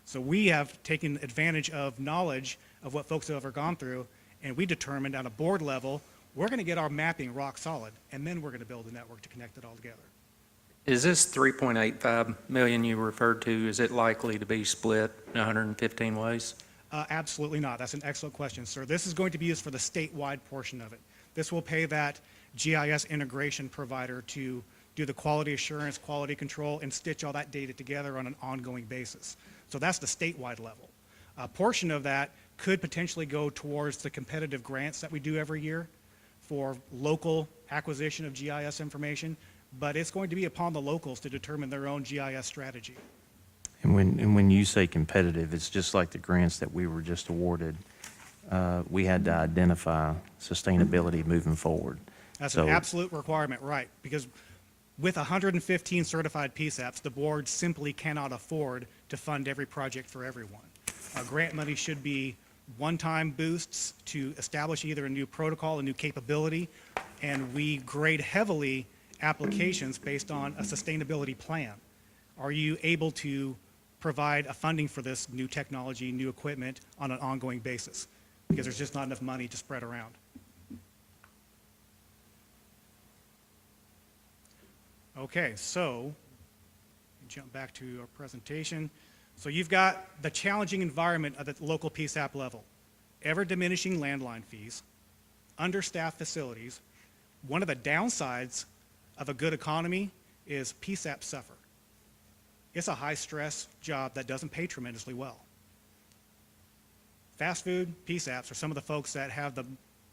Speaker 9: So we have taken advantage of knowledge of what folks have ever gone through, and we determined on a board level, we're going to get our mapping rock solid, and then we're going to build a network to connect it all together.
Speaker 5: Is this 3.85 million you referred to, is it likely to be split 115 ways?
Speaker 9: Absolutely not. That's an excellent question, sir. This is going to be used for the statewide portion of it. This will pay that GIS integration provider to do the quality assurance, quality control, and stitch all that data together on an ongoing basis. So that's the statewide level. A portion of that could potentially go towards the competitive grants that we do every year for local acquisition of GIS information, but it's going to be upon the locals to determine their own GIS strategy.
Speaker 1: And when you say competitive, it's just like the grants that we were just awarded. We had to identify sustainability moving forward.
Speaker 9: That's
Speaker 1: So-
Speaker 9: an absolute requirement, right? Because with 115 certified PSAPs, the board simply cannot afford to fund every project for everyone. Grant money should be one-time boosts to establish either a new protocol, a new capability, and we grade heavily applications based on a sustainability plan. Are you able to provide a funding for this new technology, new equipment on an ongoing basis? Because there's just not enough money to spread around. Okay, so jump back to our presentation. So you've got the challenging environment at the local PSAP level, ever diminishing landline fees, understaffed facilities. One of the downsides of a good economy is PSAP suffer. It's a high-stress job that doesn't pay tremendously well. Fast food PSAPs are some of the folks that have the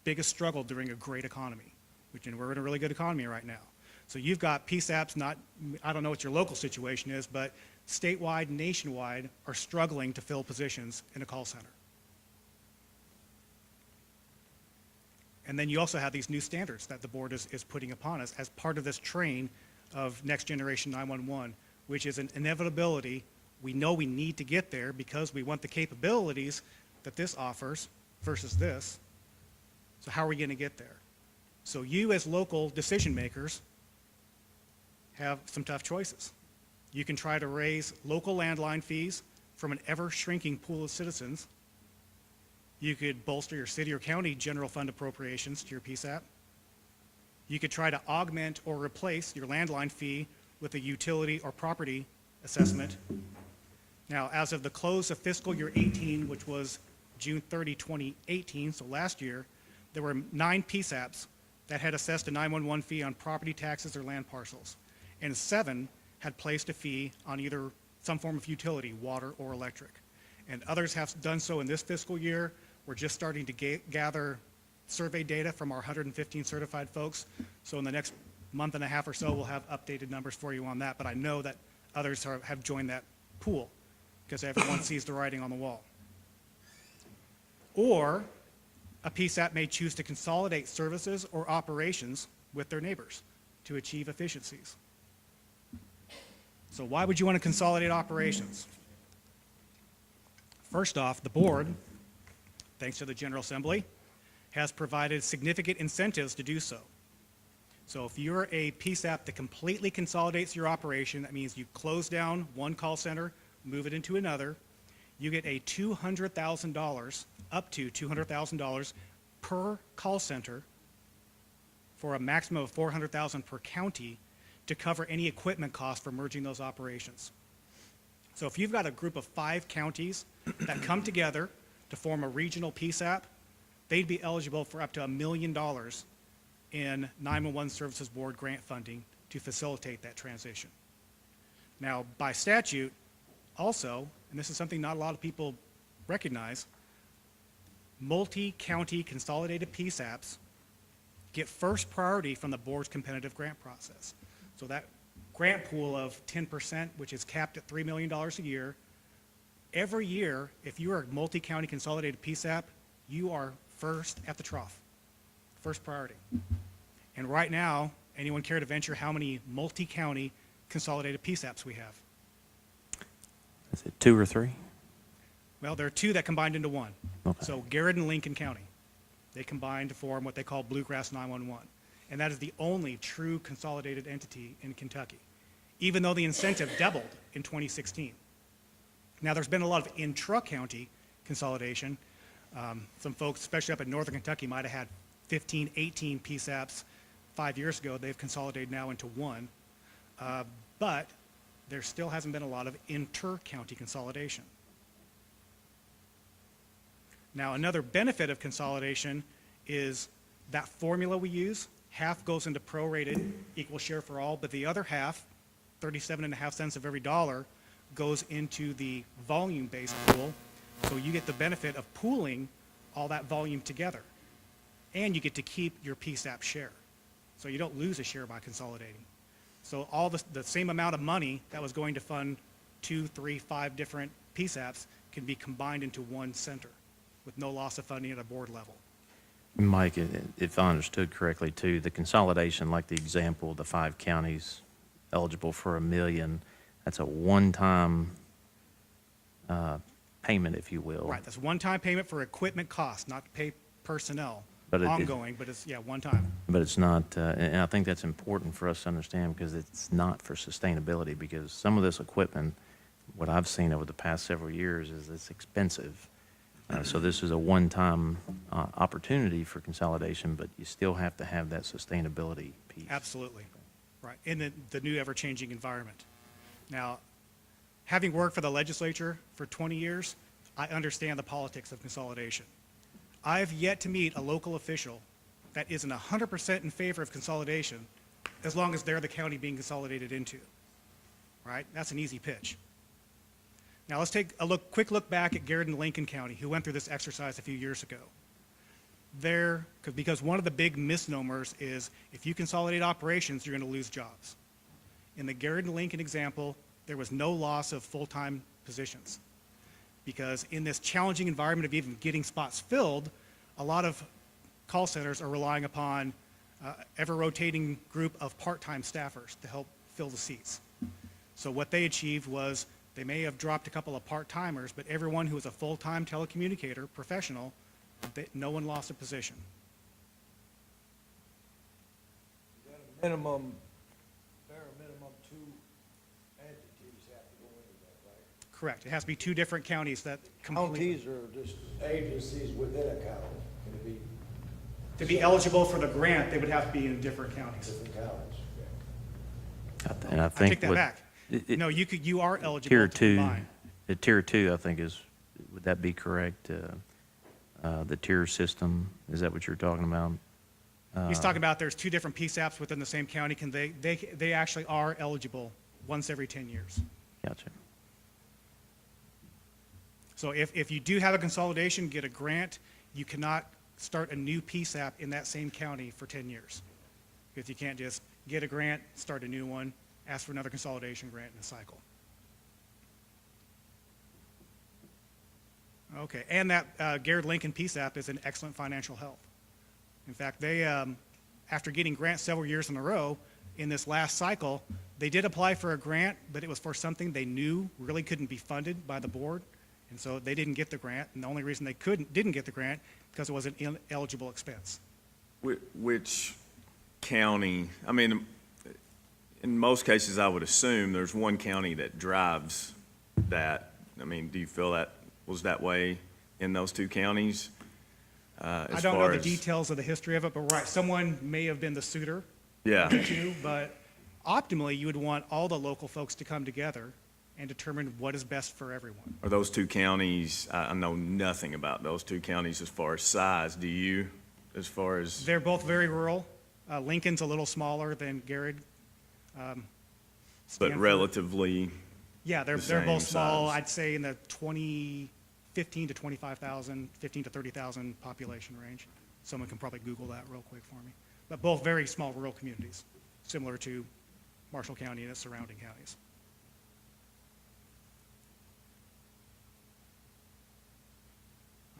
Speaker 9: biggest struggle during a great economy, which, and we're in a really good economy right now. So you've got PSAPs, not, I don't know what your local situation is, but statewide, nationwide are struggling to fill positions in a call center. And then you also have these new standards that the board is putting upon us as part of this train of next generation 911, which is an inevitability. We know we need to get there because we want the capabilities that this offers versus this. So how are we going to get there? So you as local decision makers have some tough choices. You can try to raise local landline fees from an ever-shrinking pool of citizens. You could bolster your city or county general fund appropriations to your PSAP. You could try to augment or replace your landline fee with a utility or property assessment. Now, as of the close of fiscal year 18, which was June 30, 2018, so last year, there were 9 PSAPs that had assessed a 911 fee on property taxes or land parcels, and 7 had placed a fee on either some form of utility, water or electric. And others have done so in this fiscal year. We're just starting to gather survey data from our 115 certified folks. So in the next month and a half or so, we'll have updated numbers for you on that. But I know that others have joined that pool because everyone sees the writing on the wall. Or a PSAP may choose to consolidate services or operations with their neighbors to achieve efficiencies. So why would you want to consolidate operations? First off, the board, thanks to the General Assembly, has provided significant incentives to do so. So if you're a PSAP that completely consolidates your operation, that means you close down one call center, move it into another, you get a $200,000, up to $200,000 per call center for a maximum of $400,000 per county to cover any equipment costs for merging those operations. So if you've got a group of 5 counties that come together to form a regional PSAP, they'd be eligible for up to $1 million in 911 Services Board grant funding to facilitate that transition. Now, by statute, also, and this is something not a lot of people recognize, multi-county consolidated PSAPs get first priority from the board's competitive grant process. So that grant pool of 10%, which is capped at $3 million a year, every year, if you are a multi-county consolidated PSAP, you are first at the trough, first priority. And right now, anyone care to venture how many multi-county consolidated PSAPs we have?
Speaker 1: Is it 2 or 3?
Speaker 9: Well, there are 2 that combined into one.
Speaker 1: Okay.
Speaker 9: So Garrett and Lincoln County, they combined to form what they call Bluegrass 911. And that is the only true consolidated entity in Kentucky, even though the incentive doubled in 2016. Now, there's been a lot of intra-county consolidation. Some folks, especially up in northern Kentucky, might have had 15, 18 PSAPs 5 years ago. They've consolidated now into one. But there still hasn't been a lot of inter-county consolidation. Now, another benefit of consolidation is that formula we use, half goes into prorated equal share for all, but the other half, 37.5 cents of every dollar, goes into the volume-based pool. So you get the benefit of pooling all that volume together. And you get to keep your PSAP share. So you don't lose a share by consolidating. So all the same amount of money that was going to fund 2, 3, 5 different PSAPs can be combined into one center with no loss of funding at a board level.
Speaker 1: Mike, if I understood correctly too, the consolidation, like the example, the 5 counties eligible for $1 million, that's a one-time payment, if you will.
Speaker 9: Right, that's one-time payment for equipment costs, not to pay personnel,
Speaker 1: But
Speaker 9: ongoing, but it's, yeah, one time.
Speaker 1: But it's not, and I think that's important for us to understand because it's not for sustainability, because some of this equipment, what I've seen over the past several years is it's expensive. So this is a one-time opportunity for consolidation, but you still have to have that sustainability piece.
Speaker 9: Absolutely, right, in the new ever-changing environment. Now, having worked for the legislature for 20 years, I understand the politics of consolidation. I've yet to meet a local official that isn't 100% in favor of consolidation as long as they're the county being consolidated into, right? That's an easy pitch. Now let's take a quick look back at Garrett and Lincoln County, who went through this exercise a few years ago. because one of the big misnomers is if you consolidate operations, you're going to lose jobs. In the Garrett and Lincoln example, there was no loss of full-time positions. Because in this challenging environment of even getting spots filled, a lot of call centers are relying upon ever-rotating group of part-time staffers to help fill the seats. So what they achieved was they may have dropped a couple of part-timers, but everyone who was a full-time telecommunicator, professional, no one lost a position.
Speaker 10: Minimum, bare minimum, 2 entities have to go into that, right?
Speaker 9: Correct. It has to be 2 different counties that
Speaker 10: Counties or just agencies within a county, can it be
Speaker 9: to be eligible for the grant, they would have to be in different counties.
Speaker 10: different counties?
Speaker 1: And I
Speaker 9: I
Speaker 1: think
Speaker 9: take that
Speaker 1: what-
Speaker 9: back. No, you are eligible
Speaker 1: Tier
Speaker 9: to
Speaker 1: 2,
Speaker 9: combine.
Speaker 1: the Tier 2, I think would that be correct? The tier system, is that what you're talking about?
Speaker 9: He's talking about there's 2 different PSAPs within the same county. They actually are eligible once every 10 years.
Speaker 1: Gotcha.
Speaker 9: So if you do have a consolidation, get a grant, you cannot start a new PSAP in that same county for 10 years. Because you can't just get a grant, start a new one, ask for another consolidation grant in a cycle. Okay, and that Garrett Lincoln PSAP is in excellent financial health. In fact, they, after getting grants several years in a row, in this last cycle, they did apply for a grant, but it was for something they knew really couldn't be funded by the board, and so they didn't get the grant, and the only reason they didn't get the grant, because it was an ineligible expense.
Speaker 7: Which county, I mean, in most cases, I would assume there's one county that drives that. I mean, do you feel that was that way in those 2 counties?
Speaker 9: I don't know the details of the history of it, but right, someone may have been the suitor.
Speaker 7: Yeah.
Speaker 9: of the 2, but optimally, you would want all the local folks to come together and determine what is best for everyone.
Speaker 7: Are those 2 counties, I know nothing about those 2 counties as far as size. Do you, as far as?
Speaker 9: They're both very rural. Lincoln's a little smaller than Garrett.
Speaker 7: But
Speaker 9: Stanford.
Speaker 7: relatively,
Speaker 9: Yeah, they're
Speaker 7: the
Speaker 9: both
Speaker 7: same
Speaker 9: small.
Speaker 7: size.
Speaker 9: I'd say in the 15 to 25,000, 15 to 30,000 population range. Someone can probably Google that real quick for me. But both very small rural communities, similar to Marshall County and its surrounding counties.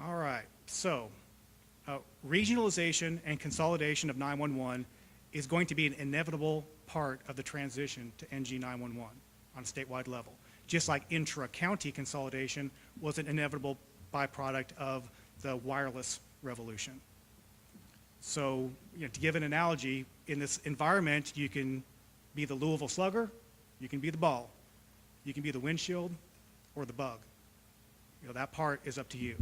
Speaker 9: All right, so regionalization and consolidation of 911 is going to be an inevitable part of the transition to NG 911 on a statewide level. Just like intra-county consolidation was an inevitable byproduct of the wireless revolution. So, to give an analogy, in this environment, you can be the Louisville Slugger, you can be the ball, you can be the windshield, or the bug. That part is up to you.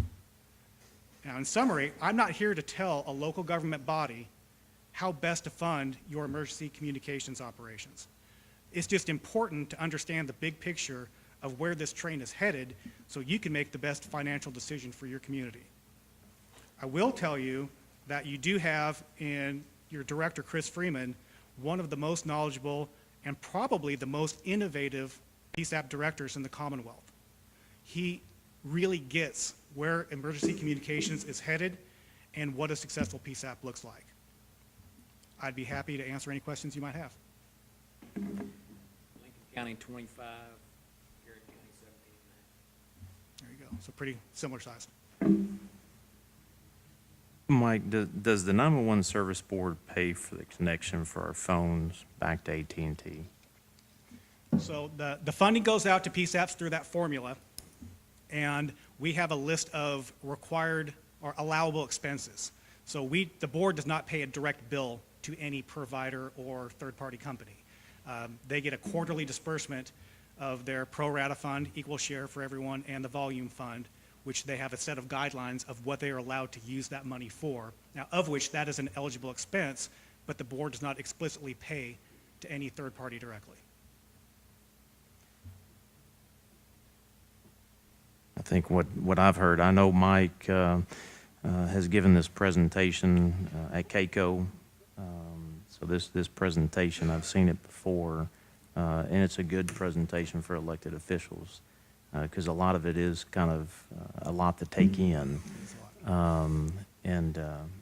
Speaker 9: Now, in summary, I'm not here to tell a local government body how best to fund your emergency communications operations. It's just important to understand the big picture of where this train is headed so you can make the best financial decision for your community. I will tell you that you do have in your director, Chris Freeman, one of the most knowledgeable and probably the most innovative PSAP directors in the Commonwealth. He really gets where emergency communications is headed and what a successful PSAP looks like. I'd be happy to answer any questions you might have.
Speaker 3: Lincoln County 25, Garrett County 17.5.
Speaker 9: There you go. So pretty similar size.
Speaker 1: Mike, does the 911 Service Board pay for the connection for our phones back to AT&T?
Speaker 9: So the funding goes out to PSAPs through that formula, and we have a list of required or allowable expenses. So the board does not pay a direct bill to any provider or third-party company. They get a quarterly disbursement of their pro rata fund, equal share for everyone, and the volume fund, which they have a set of guidelines of what they are allowed to use that money for. Now, of which that is an eligible expense, but the board does not explicitly pay to any third party directly.
Speaker 1: I think what I've heard, I know Mike has given this presentation at CAECO. So this presentation, I've seen it before, and it's a good presentation for elected officials because a lot of it is kind of a lot to take in. And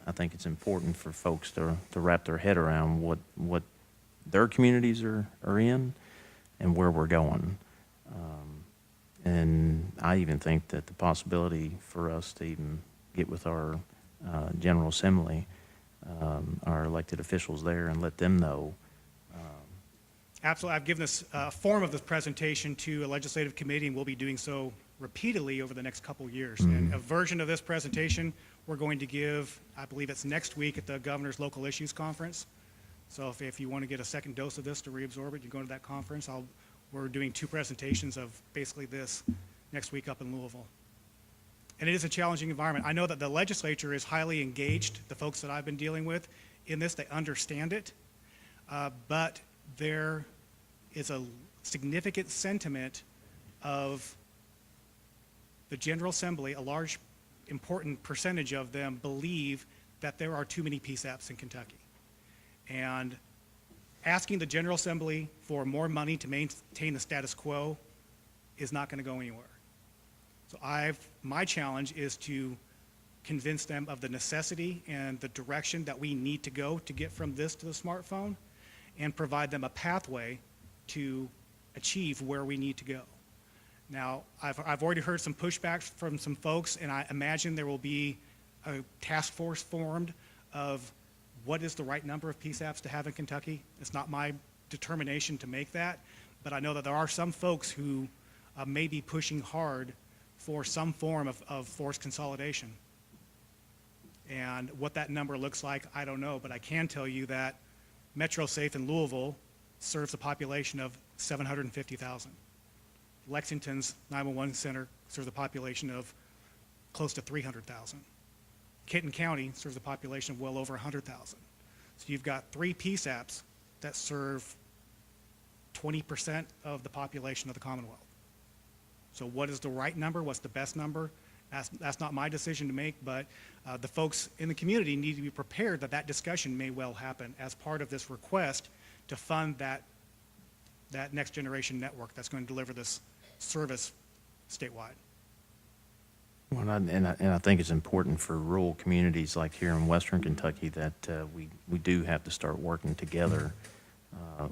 Speaker 1: I think it's important for folks to wrap their head around what their communities are in and where we're going. And I even think that the possibility for us to even get with our General Assembly, our elected officials there, and let them know.
Speaker 9: Absolutely. I've given this form of this presentation to a legislative committee, and we'll be doing so repeatedly over the next couple years. And a version of this presentation we're going to give, I believe it's next week at the Governor's Local Issues Conference. So if you want to get a second dose of this to reabsorb it, you go to that conference. We're doing 2 presentations of basically this next week up in Louisville. And it is a challenging environment. I know that the legislature is highly engaged, the folks that I've been dealing with in this, they understand it. But there is a significant sentiment of the General Assembly, a large, important percentage of them believe that there are too many PSAPs in Kentucky. And asking the General Assembly for more money to maintain the status quo is not going to go anywhere. So my challenge is to convince them of the necessity and the direction that we need to go to get from this to the smartphone, and provide them a pathway to achieve where we need to go. Now, I've already heard some pushback from some folks, and I imagine there will be a task force formed of what is the right number of PSAPs to have in Kentucky. It's not my determination to make that, but I know that there are some folks who may be pushing hard for some form of forced consolidation. And what that number looks like, I don't know, but I can tell you that MetroSafe in Louisville serves a population of 750,000. Lexington's 911 center serves a population of close to 300,000. Kenton County serves a population of well over 100,000. So you've got 3 PSAPs that serve 20% of the population of the Commonwealth. So what is the right number? What's the best number? That's not my decision to make, but the folks in the community need to be prepared that that discussion may well happen as part of this request to fund that next generation network that's going to deliver this service statewide.
Speaker 1: Well, and I think it's important for rural communities like here in Western Kentucky that we do have to start working together.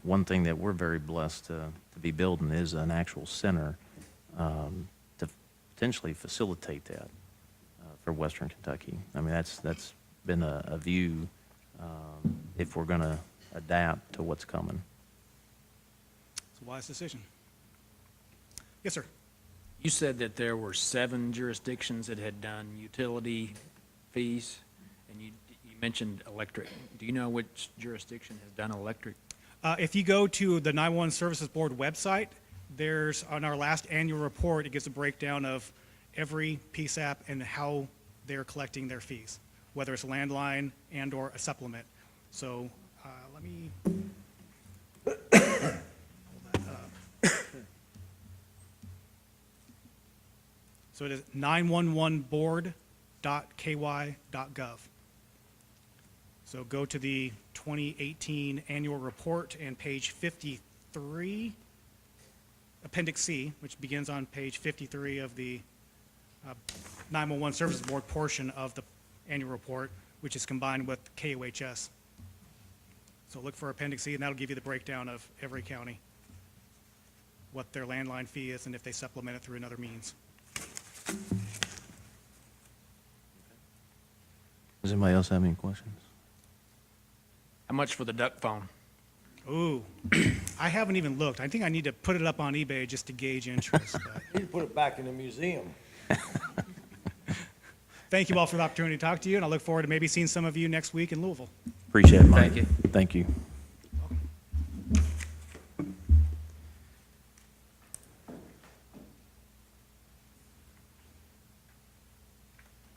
Speaker 1: One thing that we're very blessed to be building is an actual center to potentially facilitate that for Western Kentucky. I mean, that's been a view if we're going to adapt to what's coming.
Speaker 9: It's a wise decision. Yes, sir.
Speaker 3: You said that there were 7 jurisdictions that had done utility fees, and you mentioned electric. Do you know which jurisdiction has done electric?
Speaker 9: If you go to the 911 Services Board website, there's, on our last annual report, it gives a breakdown of every PSAP and how they're collecting their fees, whether it's landline and or a supplement. So let me pull that up. So it is 911board.ky.gov. So go to the 2018 annual report and page 53, Appendix C, which begins on page 53 of the 911 Services Board portion of the annual report, which is combined with KOHS. So look for Appendix C, and that'll give you the breakdown of every county, what their landline fee is, and if they supplement it through another means.
Speaker 1: Does anybody else have any questions?
Speaker 3: How much for the duck phone?
Speaker 9: Ooh, I haven't even looked. I think I need to put it up on eBay just to gauge interest. But
Speaker 10: You need to put it back in the museum.
Speaker 9: thank you all for the opportunity to talk to you, and I look forward to maybe seeing some of you next week in Louisville.
Speaker 1: Appreciate it, Mike.
Speaker 5: Thank you.
Speaker 1: Thank you.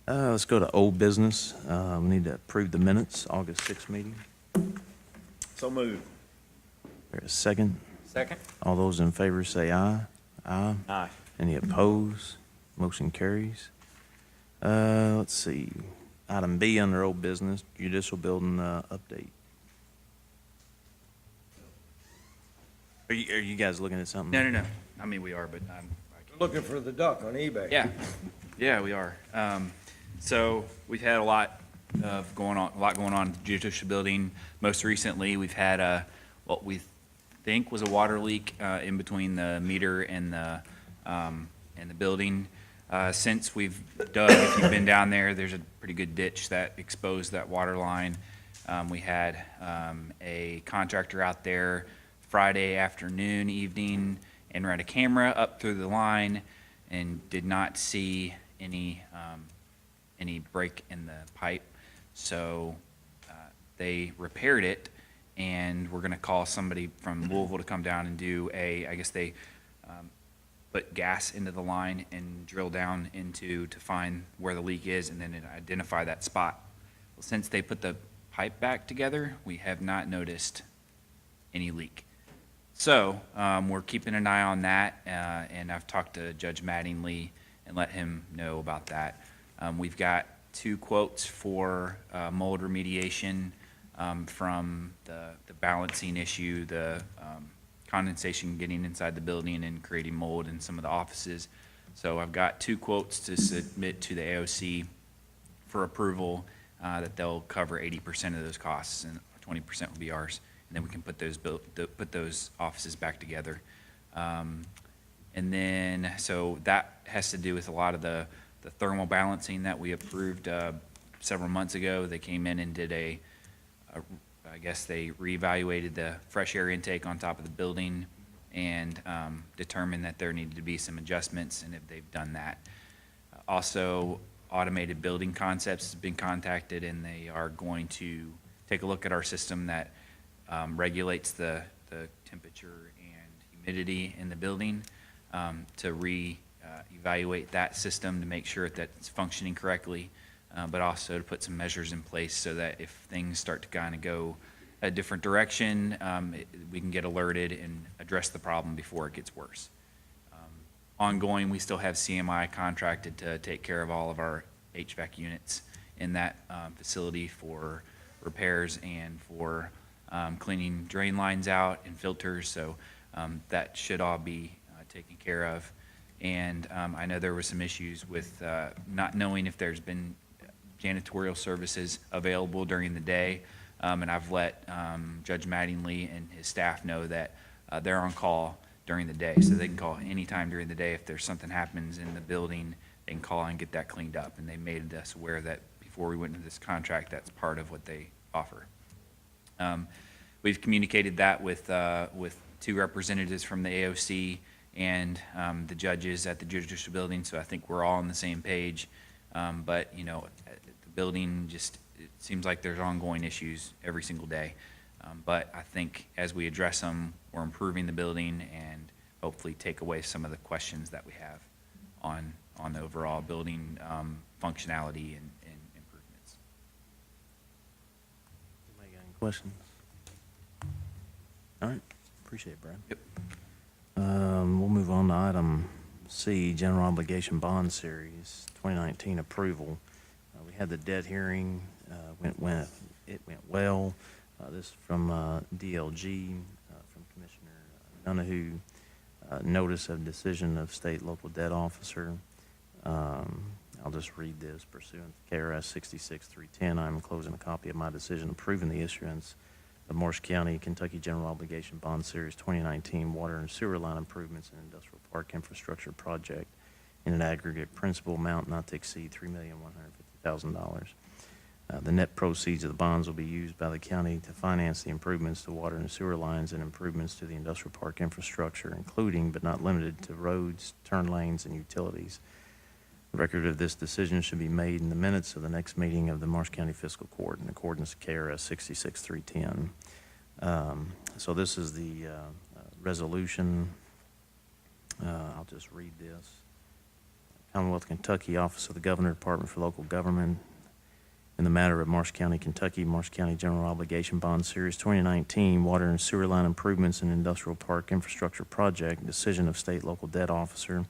Speaker 1: Let's go to old business. We need to approve the minutes, August 6th meeting.
Speaker 7: So moved.
Speaker 1: There's a second.
Speaker 5: Second?
Speaker 1: All those in favor say aye. Aye.
Speaker 7: Aye.
Speaker 1: Any opposed? Motion carries. Let's see. Item B under old business, judicial building update. Are you guys looking at something?
Speaker 11: No. I mean, we are, but
Speaker 10: Looking for the duck on eBay.
Speaker 11: yeah, we are. So we've had a lot going on in the judicial building. Most recently, we've had what we think was a water leak in between the meter and the building. Since we've dug, if you've been down there, there's a pretty good ditch that exposed that water line. We had a contractor out there Friday afternoon, evening, and ran a camera up through the line and did not see any break in the pipe. So they repaired it, and we're gonna call somebody from Louisville to come down and do I guess they put gas into the line and drill down to find where the leak is and then identify that spot. Well, since they put the pipe back together, we have not noticed any leak. So we're keeping an eye on that, and I've talked to Judge Mattingly and let him know about that. We've got 2 quotes for mold remediation from the balancing issue, the condensation getting inside the building and creating mold in some of the offices. So I've got 2 quotes to submit to the AOC for approval that they'll cover 80% of those costs and 20% will be ours. And then we can put those offices back together. And then, so that has to do with a lot of the thermal balancing that we approved several months ago. They came in and did I guess they reevaluated the fresh air intake on top of the building and determined that there needed to be some adjustments, and if they've done that. Also, Automated Building Concepts has been contacted, and they are going to take a look at our system that regulates the temperature and humidity in the building to evaluate that system to make sure that it's functioning correctly, but also to put some measures in place so that if things start to kind of go a different direction, we can get alerted and address the problem before it gets worse. Ongoing, we still have CMI contracted to take care of all of our HVAC units in that facility for repairs and for cleaning drain lines out and filters, so that should all be taken care of. And I know there were some issues with not knowing if there's been janitorial services available during the day, and I've let Judge Mattingly and his staff know that they're on call during the day, so they can call anytime during the day. If there's something happens in the building, they can call and get that cleaned up, and they made us aware that before we went into this contract, that's part of what they offer. We've communicated that with 2 representatives from the AOC and the judges at the judicial building, so I think we're all on the same page. But, you know, the building just, it seems like there's ongoing issues every single day. But I think as we address them, we're improving the building and hopefully take away some of the questions that we have on the overall building functionality and improvements.
Speaker 1: Anybody got any questions? All right, appreciate it, Brad.
Speaker 11: Yep.
Speaker 1: We'll move on to item C, General Obligation Bond Series 2019 approval. We had the debt hearing, it went well. This is from DLG, from Commissioner Donahue. Notice of decision of state local debt officer. I'll just read this. Pursuant to KRS 66310, I'm enclosing a copy of my decision approving the issuance of Morris County, Kentucky General Obligation Bond Series 2019 water and sewer line improvements and industrial park infrastructure project in an aggregate principal amount not to exceed $3,150,000. The net proceeds of the bonds will be used by the county to finance the improvements to water and sewer lines and improvements to the industrial park infrastructure, including but not limited to roads, turn lanes, and utilities. The record of this decision should be made in the minutes of the next meeting of the Morris County Fiscal Court in accordance with KRS 66310. So this is the resolution. I'll just read this. Commonwealth of Kentucky, Office of the Governor, Department for Local Government, in the matter of Morris County, Kentucky, Morris County General Obligation Bond Series 2019 water and sewer line improvements and industrial park infrastructure project, decision of state local debt officer.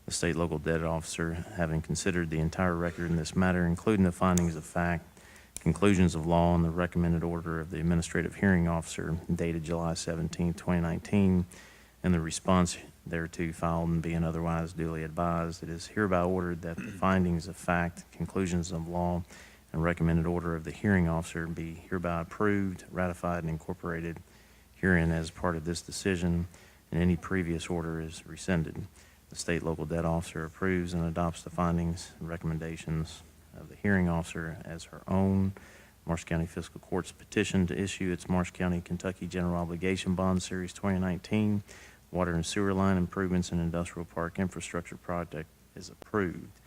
Speaker 1: The state local debt officer, having considered the entire record in this matter, including the findings of fact, conclusions of law, and the recommended order of the administrative hearing officer dated July 17, 2019, and the response thereto filed and being otherwise duly advised, it is hereby ordered that the findings of fact, conclusions of law, and recommended order of the hearing officer be hereby approved, ratified, and incorporated herein as part of this decision, and any previous order is rescinded. The state local debt officer approves and adopts the findings and recommendations of the hearing officer as her own. Marshall County Fiscal Court's petition to issue its Marshall County, Kentucky General Obligation Bond Series 2019 Water and Sewer Line Improvements and Industrial Park Infrastructure Project is approved.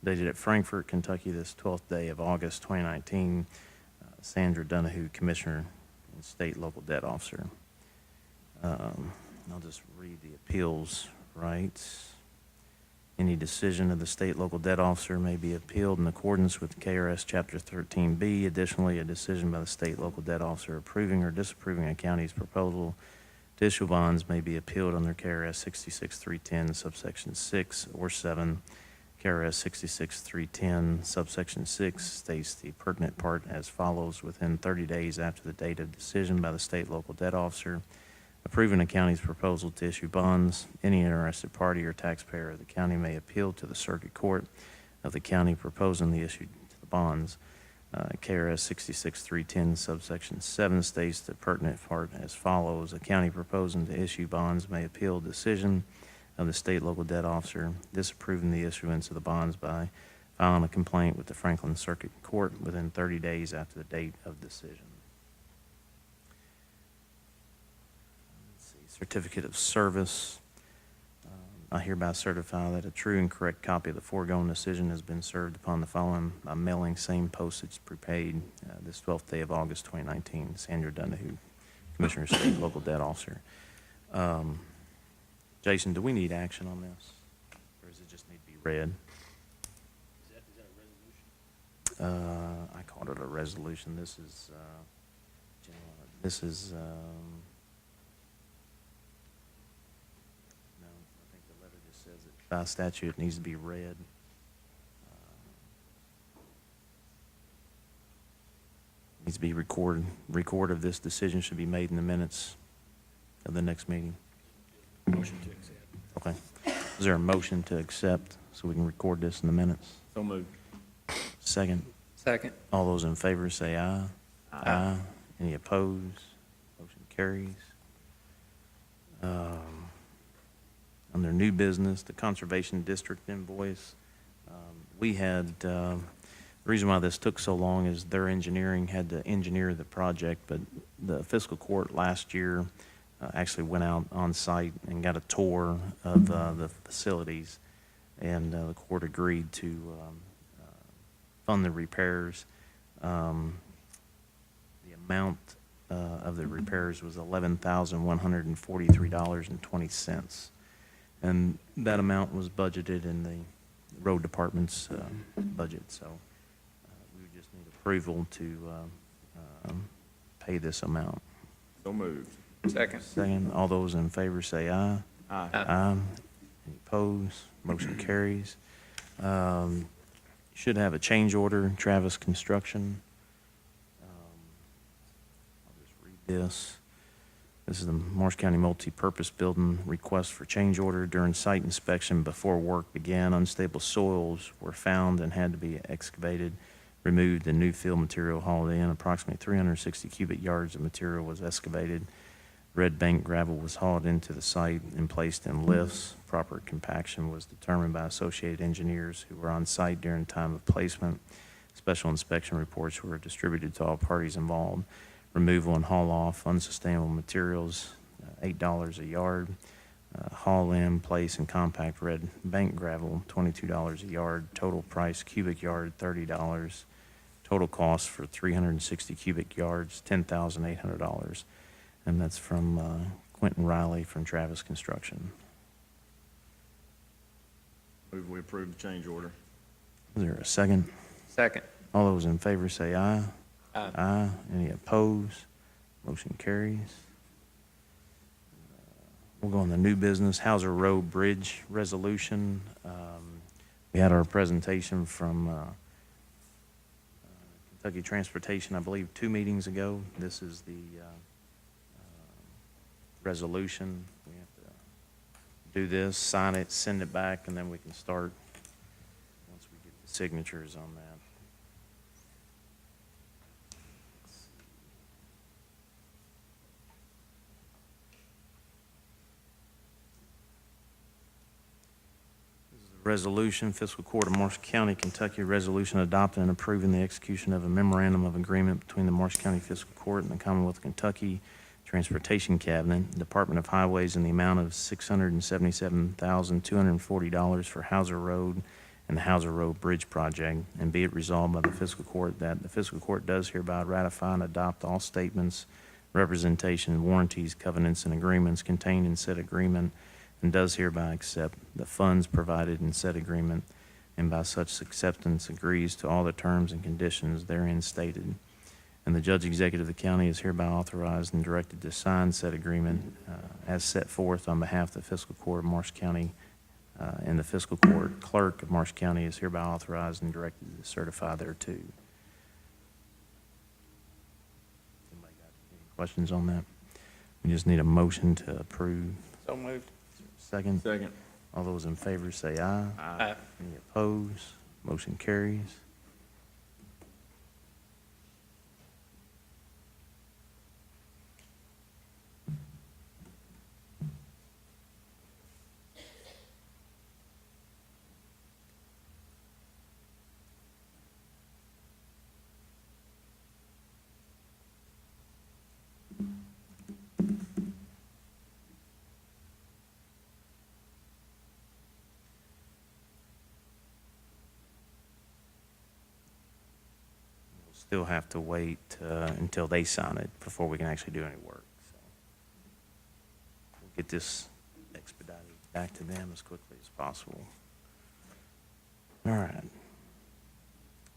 Speaker 1: Dated at Frankfort, Kentucky, this 12th day of August 2019, Sandra Donahue, Commissioner and State Local Debt Officer. I'll just read the appeals rights. Any decision of the state local debt officer may be appealed in accordance with KRS Chapter 13B. Additionally, a decision by the state local debt officer approving or disapproving a county's proposal to issue bonds may be appealed under KRS 66310 subsection 6 or 7. KRS 66310 subsection 6 states the pertinent part as follows: within 30 days after the date of decision by the state local debt officer approving a county's proposal to issue bonds, any interested party or taxpayer of the county may appeal to the circuit court of the county proposing the issue to the bonds. KRS 66310 subsection 7 states the pertinent part as follows: a county proposing to issue bonds may appeal decision of the state local debt officer disapproving the issuance of the bonds by filing a complaint with the Franklin Circuit Court within 30 days after the date of decision. Certificate of service. I hereby certify that a true and correct copy of the foregoing decision has been served upon the following by mailing same postage prepaid this 12th day of August 2019. Sandra Donahue, Commissioner, State Local Debt Officer. Jason, do we need action on this? Or does it just need to be read?
Speaker 6: Is that a resolution?
Speaker 1: I called it a resolution. This is, no, I think the letter just says it by statute it needs to be read. Needs to be recorded. Record of this decision should be made in the minutes of the next meeting.
Speaker 6: Motion to accept.
Speaker 1: Okay. Is there a motion to accept so we can record this in the minutes?
Speaker 7: So moved.
Speaker 1: Second.
Speaker 5: Second.
Speaker 1: All those in favor say aye.
Speaker 7: Aye.
Speaker 1: Any opposed? Motion carries. Under new business, the Conservation District invoice. We had, the reason why this took so long is their engineering had to engineer the project, but the fiscal court last year actually went out on site and got a tour of the facilities, and the court agreed to fund the repairs. The amount of the repairs was $11,143.20. And that amount was budgeted in the road department's budget. So we would just need approval to pay this amount.
Speaker 7: So moved.
Speaker 5: Second.
Speaker 1: Second, all those in favor say aye.
Speaker 7: Aye.
Speaker 1: Aye. Any opposed? Motion carries. Should have a change order, Travis Construction. I'll just read this. This is the Marshall County Multi-Purpose Building request for change order. During site inspection before work began, unstable soils were found and had to be excavated, removed, and new fill material hauled in. Approximately 360 cubic yards of material was excavated. Red bank gravel was hauled into the site and placed in lifts. Proper compaction was determined by associated engineers who were on site during the time of placement. Special inspection reports were distributed to all parties involved. Removal and haul off unsustainable materials, $8 a yard. Haul in, place, and compact red bank gravel, $22 a yard. Total price cubic yard, $30. Total cost for 360 cubic yards, $10,800. And that's from Quentin Riley from Travis Construction.
Speaker 7: Move we approve the change order.
Speaker 1: Is there a second?
Speaker 5: Second.
Speaker 1: All those in favor say aye.
Speaker 5: Aye.
Speaker 1: Aye. Any opposed? Motion carries. We'll go on the new business, Hauser Road Bridge Resolution. We had our presentation from Kentucky Transportation, I believe, 2 meetings ago. This is the resolution. We have to do this, sign it, send it back, and then we can start once we get the signatures on that. Resolution, Fiscal Court of Marshall County, Kentucky, resolution adopting and approving the execution of a memorandum of agreement between the Marshall County Fiscal Court and the Commonwealth of Kentucky Transportation Cabinet, Department of Highways, in the amount of $677,240 for Hauser Road and the Hauser Road Bridge Project, and be it resolved by the Fiscal Court that the Fiscal Court does hereby ratify and adopt all statements, representation, warranties, covenants, and agreements contained in said agreement, and does hereby accept the funds provided in said agreement, and by such acceptance agrees to all the terms and conditions therein stated. And the Judge Executive of the county is hereby authorized and directed to sign said agreement as set forth on behalf of the Fiscal Court of Marshall County, and the Fiscal Court Clerk of Marshall County is hereby authorized and directed to certify thereto. Anybody got any questions on that? We just need a motion to approve.
Speaker 5: So moved.
Speaker 1: Second?
Speaker 7: Second.
Speaker 1: All those in favor say aye.
Speaker 5: Aye.
Speaker 1: Any opposed? Motion carries. Still have to wait until they sign it before we can actually do any work. So we'll get this expedited back to them as quickly as possible. All right.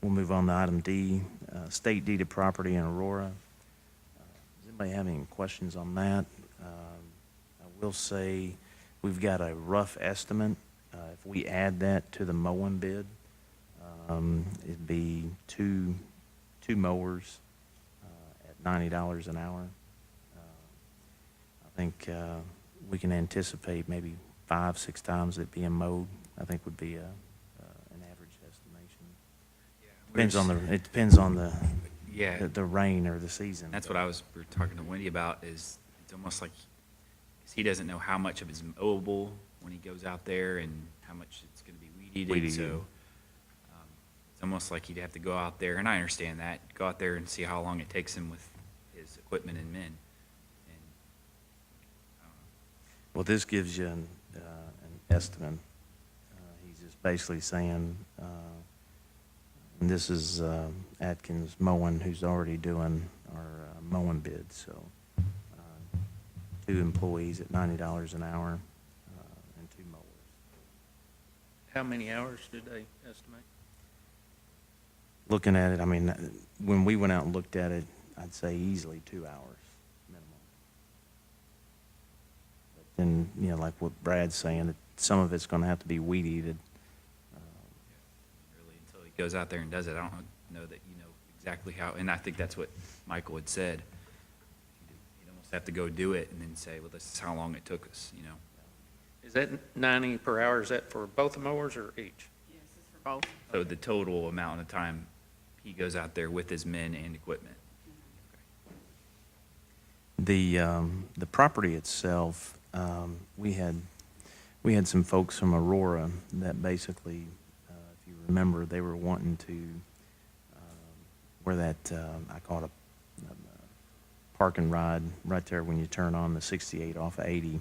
Speaker 1: We'll move on to item D, state deeded property in Aurora. Does anybody have any questions on that? I will say we've got a rough estimate. If we add that to the mowing bid, it'd be two mowers at $90 an hour. I think we can anticipate maybe 5-6 times it being mowed. I think would be an average estimation. It depends on
Speaker 11: Yeah,
Speaker 1: the rain or the season.
Speaker 11: that's what we were talking to Wendy about, is it's almost like, 'cause he doesn't know how much of it's mowable when he goes out there and how much it's gonna be weed eated, so. It's almost like he'd have to go out there, and I understand that, go out there and see how long it takes him with his equipment and men. And, I don't know.
Speaker 1: Well, this gives you an estimate. He's just basically saying, and this is Atkins Mowing, who's already doing our mowing bid, so 2 employees at $90 an hour and 2 mowers.
Speaker 5: How many hours did they estimate?
Speaker 1: Looking at it, I mean, when we went out and looked at it, I'd say easily 2 hours minimum. But then, you know, like what Brad's saying, some of it's going to have to be weed eated.
Speaker 11: Really, until he goes out there and does it, I don't know that you know exactly how, and I think that's what Michael had said. You'd almost have to go do it and then say, well, this is how long it took us, you know?
Speaker 5: Is that 90 per hour, is that for both the mowers or each?
Speaker 8: Yes, it's for both.
Speaker 11: So the total amount of time he goes out there with his men and equipment.
Speaker 1: The property itself, we had some folks from Aurora that basically, if you remember, they were wanting to, where that, I call it a park and ride right there when you turn on the 68 off of 80.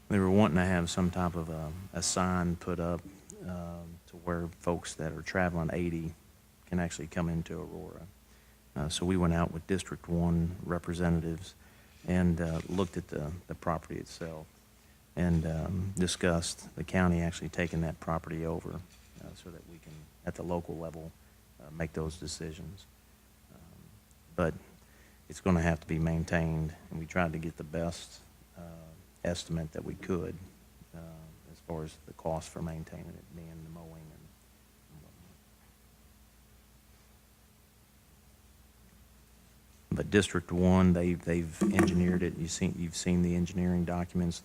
Speaker 1: They were wanting to have some type of a sign put up to where folks that are traveling 80 can actually come into Aurora. So we went out with District 1 representatives and looked at the property itself and discussed the county actually taking that property over so that we can, at the local level, make those decisions. But it's going to have to be maintained, and we tried to get the best estimate that we could as far as the cost for maintaining it, being the mowing and whatnot. But District 1, they've engineered it. You've seen the engineering documents.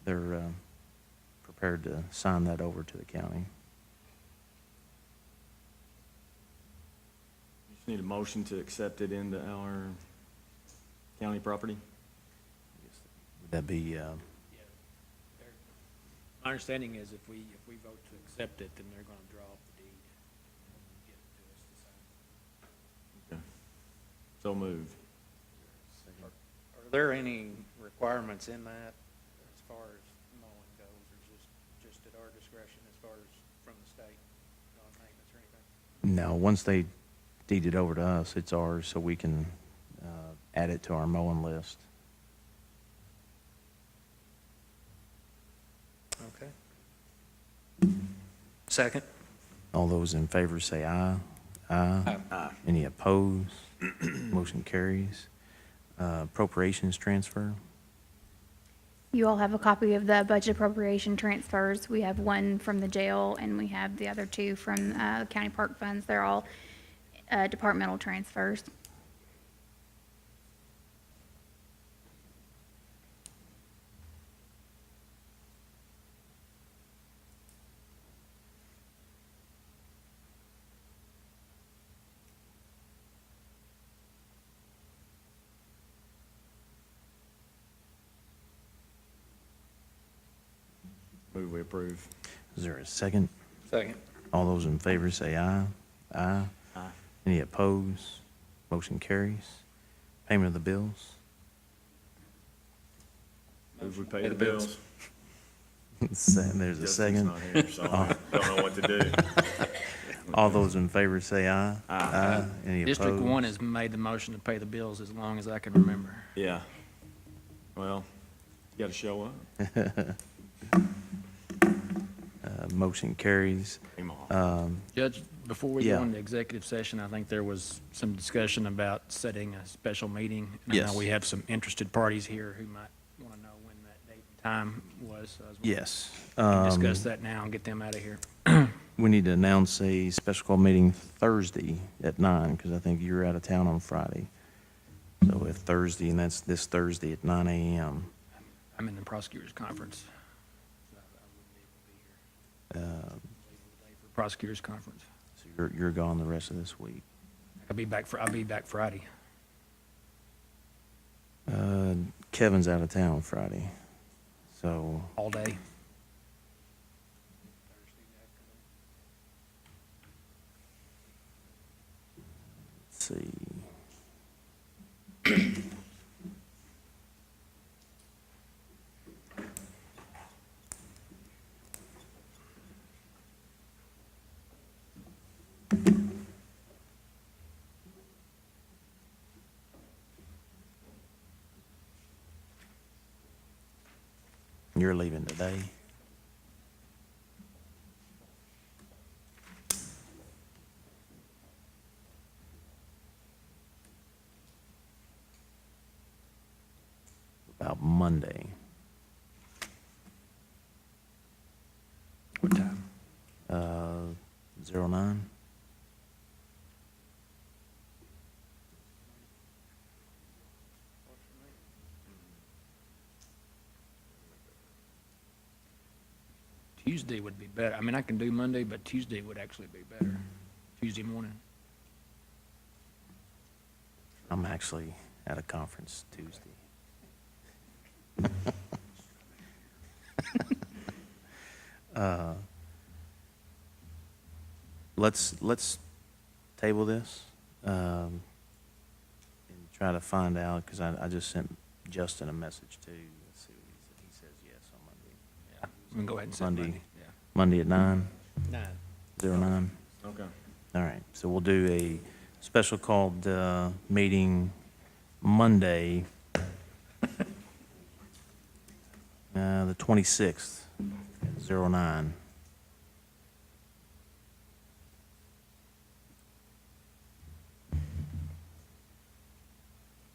Speaker 1: they're prepared to sign that over to the county.
Speaker 7: Just need a motion to accept it into our county property?
Speaker 1: Would that be,
Speaker 3: My understanding is if we vote to accept it, then they're gonna draw up the deed and get it to us to sign.
Speaker 7: Okay. So moved.
Speaker 5: Are there any requirements in that as far as mowing goes, or just at our discretion as far as from the state, on maintenance or anything?
Speaker 1: no, once they deed it over to us, it's ours, so we can add it to our mowing list.
Speaker 5: Okay. Second?
Speaker 1: All those in favor say aye. Aye.
Speaker 7: Aye.
Speaker 1: Any opposed? Motion carries. Appropriations transfer.
Speaker 12: You all have a copy of the budget appropriation transfers. We have one from the jail, and we have the other two from county park funds. They're all departmental transfers.
Speaker 7: Move we approve.
Speaker 1: Is there a second?
Speaker 5: Second.
Speaker 1: All those in favor say aye. Aye.
Speaker 7: Aye.
Speaker 1: Any opposed? Motion carries. Payment of the bills.
Speaker 7: Move we pay the bills.
Speaker 1: There's a
Speaker 7: Justin's
Speaker 1: second.
Speaker 7: not here, so I don't know what to do.
Speaker 1: All those in favor say aye. Aye. Any opposed?
Speaker 3: District 1 has made the motion to pay the bills as long as I can remember.
Speaker 7: Yeah. Well, you gotta show up.
Speaker 1: Motion carries.
Speaker 7: Come on.
Speaker 3: Judge, before we
Speaker 1: Yeah.
Speaker 3: go into executive session, I think there was some discussion about setting a special meeting. And I
Speaker 1: Yes.
Speaker 3: know we have some interested parties here who might want to know when that date and time was. So I was wondering
Speaker 1: Yes.
Speaker 3: if we can discuss that now and get them out of here.
Speaker 1: We need to announce a special call meeting Thursday at 9, because I think you're out of town on Friday. So if Thursday, and that's this Thursday at 9 a.m.
Speaker 3: I'm in the prosecutor's conference. So I wouldn't be able to be here. For prosecutor's conference.
Speaker 1: So you're gone the rest of this week.
Speaker 3: I'll be back Friday.
Speaker 1: Kevin's out of town Friday, so
Speaker 3: All day.
Speaker 1: let's see. You're leaving today? About Monday.
Speaker 3: What time?
Speaker 1: 09?
Speaker 3: Tuesday would be better. I mean, I can do Monday, but Tuesday would actually be better. Tuesday morning.
Speaker 1: I'm actually at a conference Tuesday. Let's table this, and try to find out, because I just sent Justin a message too. Let's see what he said. He says yes on Monday.
Speaker 3: Yeah, we can go ahead and set
Speaker 1: Monday.
Speaker 3: Monday. Yeah.
Speaker 1: Monday at 9,
Speaker 3: 9.
Speaker 1: 09?
Speaker 7: Okay.
Speaker 1: All right, so we'll do a special called meeting Monday, the 26th, at 09.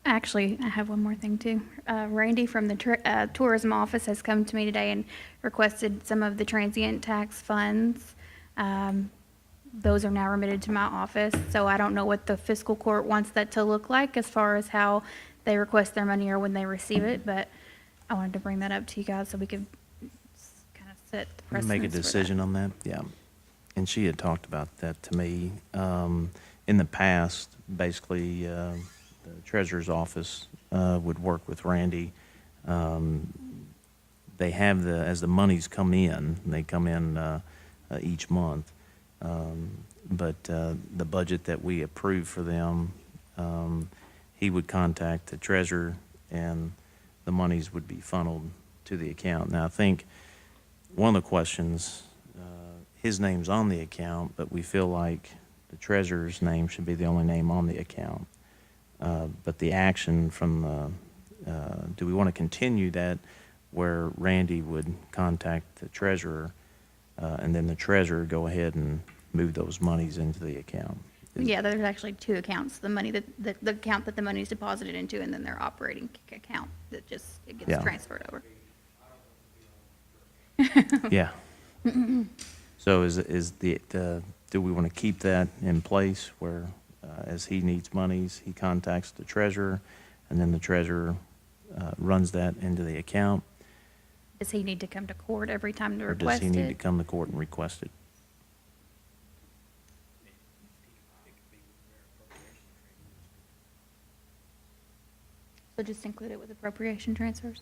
Speaker 12: Actually, I have one more thing too. Randy from the tourism office has come to me today and requested some of the transient tax funds. Those are now remitted to my office, so I don't know what the fiscal court wants that to look like as far as how they request their money or when they receive it, but I wanted to bring that up to you guys so we could set the
Speaker 1: Make a
Speaker 12: precedence for that.
Speaker 1: decision on that, yeah. And she had talked about that to me. In the past, basically, the treasurer's office would work with Randy. They have as the monies come in, they come in each month. But the budget that we approve for them, he would contact the treasurer and the monies would be funneled to the account. Now, I think one of the questions, his name's on the account, but we feel like the treasurer's name should be the only name on the account. But the action from do we want to continue that where Randy would contact the treasurer and then the treasurer go ahead and move those monies into the account?
Speaker 12: Yeah, there's actually two accounts, the money the account that the money is deposited into, and then their operating account that just, it
Speaker 1: Yeah.
Speaker 12: gets transferred over.
Speaker 1: Yeah. So is do we want to keep that in place where as he needs monies, he contacts the treasurer and then the treasurer runs that into the account?
Speaker 12: Does he need to come to court every time to
Speaker 1: Or does
Speaker 12: request
Speaker 1: he need to
Speaker 12: it?
Speaker 1: come to court and request it?
Speaker 12: So just include it with appropriation transfers?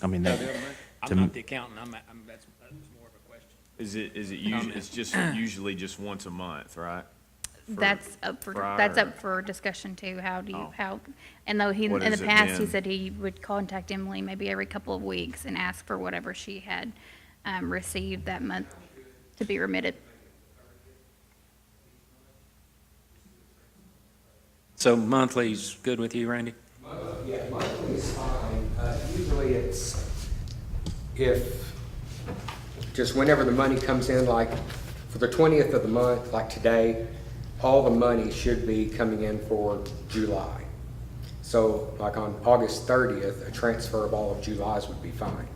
Speaker 1: I mean, that, to
Speaker 3: I'm
Speaker 1: m-
Speaker 3: not the accountant, that's more of a question.
Speaker 7: Is it it's just usually just once a month, right?
Speaker 12: That's up for discussion too. How do you,
Speaker 7: Oh.
Speaker 12: how, and though
Speaker 7: What
Speaker 12: in the
Speaker 7: has it
Speaker 12: past, he
Speaker 7: been?
Speaker 12: said he would contact Emily maybe every couple of weeks and ask for whatever she had received that month to be remitted.
Speaker 5: So monthly's good with you, Randy?
Speaker 10: Yeah, monthly is fine. Usually it's if, just whenever the money comes in, like for the 20th of the month, like today, all the money should be coming in for July. So like on August 30th, a transfer of all of July's would be fine.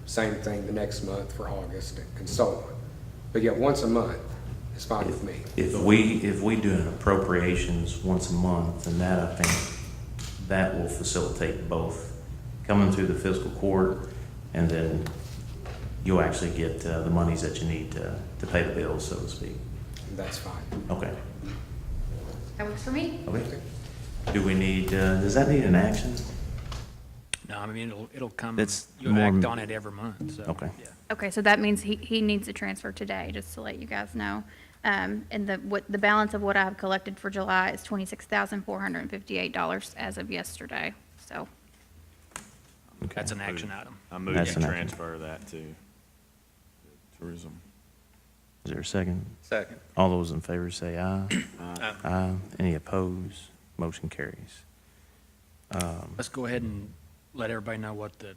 Speaker 10: Same thing the next month for August and so on. But yeah, once a month is fine with me.
Speaker 1: if we do an appropriations once a month, then that, I think, that will facilitate both coming through the fiscal court, and then you'll actually get the monies that you need to pay the bills, so to speak.
Speaker 10: That's fine.
Speaker 1: Okay.
Speaker 12: That works for me.
Speaker 1: Okay. Do we need, does that need an action?
Speaker 3: No, I mean, it'll come,
Speaker 1: It's
Speaker 3: you'll
Speaker 1: more-
Speaker 3: act on it every month, so.
Speaker 1: Okay.
Speaker 3: yeah.
Speaker 12: Okay, so that means he needs a transfer today, just to let you guys know. And the balance of what I've collected for July is $26,458 as of yesterday, so.
Speaker 1: Okay.
Speaker 3: That's an action item.
Speaker 7: I move
Speaker 1: That's
Speaker 7: to
Speaker 1: an action.
Speaker 7: transfer that to tourism.
Speaker 1: Is there a second?
Speaker 5: Second.
Speaker 1: All those in favor say aye.
Speaker 5: Aye.
Speaker 1: Aye. Any opposed? Motion carries.
Speaker 3: Let's go ahead and let everybody know what the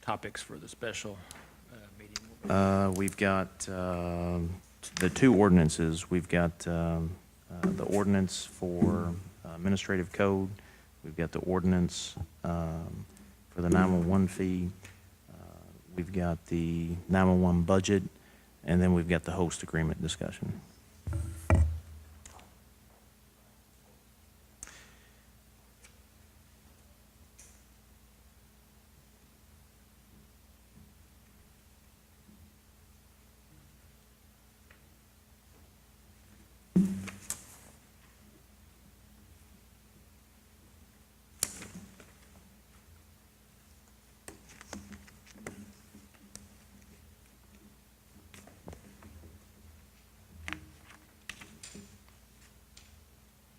Speaker 3: topics for the special meeting will be.
Speaker 1: We've got the two ordinances. We've got the ordinance for administrative code. We've got the ordinance for the 911 fee. We've got the 911 budget, and then we've got the host agreement discussion.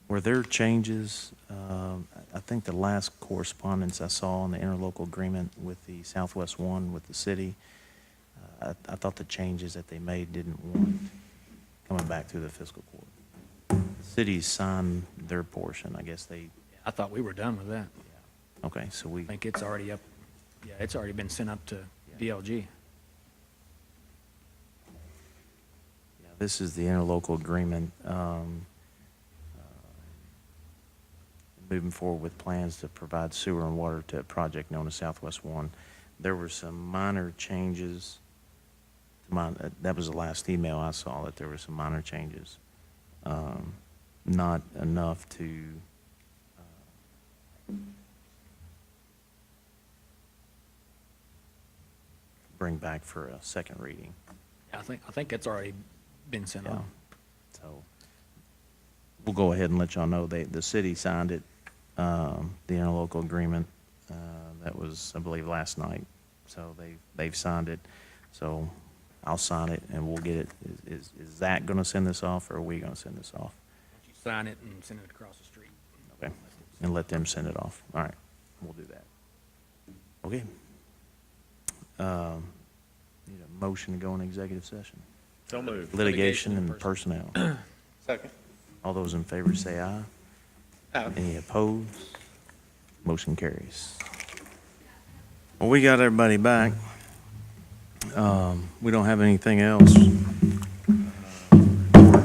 Speaker 1: Were there changes? I think the last correspondence I saw in the interlocal agreement with the Southwest One with the city, I thought the changes that they made didn't want coming back through the fiscal court. The cities signed their portion, I guess they,
Speaker 3: I thought we were done with that.
Speaker 1: okay, so we,
Speaker 3: I think it's already up, yeah, it's already been sent up to DLG.
Speaker 1: this is the interlocal agreement, moving forward with plans to provide sewer and water to a project known as Southwest One. There were some minor changes. That was the last email I saw, that there were some minor changes. Not enough to, bring back for a second reading.
Speaker 3: I think it's already been sent
Speaker 1: Yeah.
Speaker 3: on.
Speaker 1: So we'll go ahead and let y'all know the city signed it, the interlocal agreement. That was, I believe, last night. So they've signed it. So I'll sign it and we'll get it. Is Zach going to send this off or are we going to send this off?
Speaker 3: You sign it and send it across the street.
Speaker 1: Okay. And let them send it off. All right. We'll do that. Okay. Need a motion to go in executive session.
Speaker 7: So moved.
Speaker 1: Litigation and personnel.
Speaker 5: Second.
Speaker 1: All those in favor say aye.
Speaker 5: Aye.
Speaker 1: Any opposed? Motion carries. Well, we got everybody back. We don't have anything else.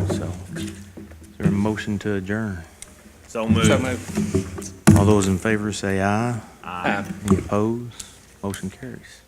Speaker 1: So, is there a motion to adjourn?
Speaker 7: So moved.
Speaker 5: So moved.
Speaker 1: All those in favor say aye.
Speaker 5: Aye.
Speaker 1: Any opposed? Motion carries.